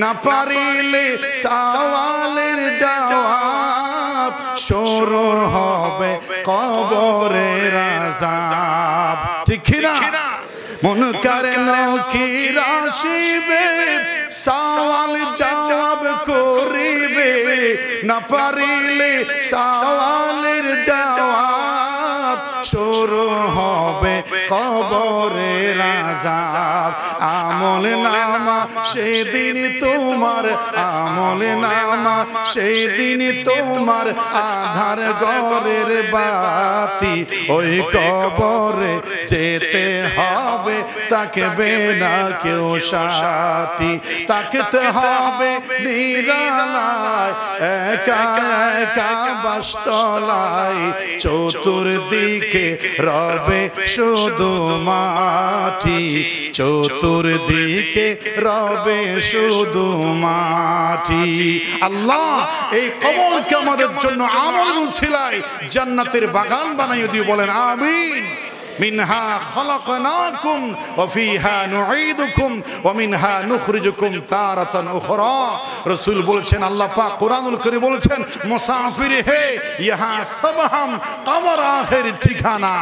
না পারিলে সওয়ালের জবাব শুরু হবে কবরের আযাব। ঠিক না? মুনকার নাকির আসিবে, সওয়াল জবাব করিবে, না পারিলে সওয়ালের জবাব শুরু হবে কবরের আযাব। আমল নামা সেদিন তোমার, আমল নামা সেদিন তোমার, আধার ঘরের বাতি, ওই কবরে যেতে হবে, থাকবে না কেউ সাথী। থাকতে হবে নিরালায়, একা একা বাসতলায়, চতুর্দিকে রবে শুধু মাটি, চতুর্দিকে রবে শুধু মাটি। আল্লাহ এই কবরকে আমাদের জন্য আমল উসিলায় জান্নাতের বাগান বানাইয়ে দিয়ে বলেন আমিন। মিনহা খলাকনাকুম ওয়া ফিহা নুঈদুকুম ওয়া মিনহা নুখরিজুকুম তারাতান উখরা। রাসূল বলেছেন, আল্লাহ পাক কুরআনুল কারীম বলেছেন, মুসাফির হে ইহা সব হাম কবর আখির ঠিকানা,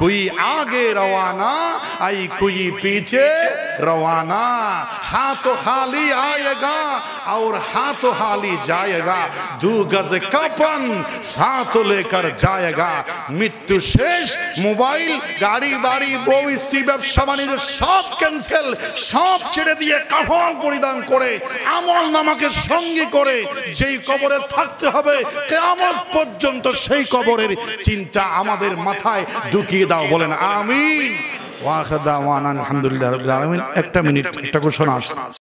কোই আগে রওয়ানা আই কোই পিছে রওয়ানা। হাত খালি আয়েগা और हाथ हाली जाएगा, 2 गज कफन साथ लेकर जाएगा। मृत्यु शेष, मोबाइल, গাড়ি বাড়ি, বউ স্ত্রী, ব্যবসা বাণিজ্য সব ক্যান্সেল, সব ছেড়ে দিয়ে কাফন পরিধান করে আমল নামাকে সঙ্গী করে যেই কবরে থাকতে হবে কিয়ামত পর্যন্ত, সেই কবরের চিন্তা আমাদের মাথায় ঢুকিয়ে দাও। বলেন আমিন। ওয়া আখির দাওয়ানা আলহামদুলিল্লাহি রাব্বিল আলামিন। একটা মিনিট, একটা ঘোষণা আছে।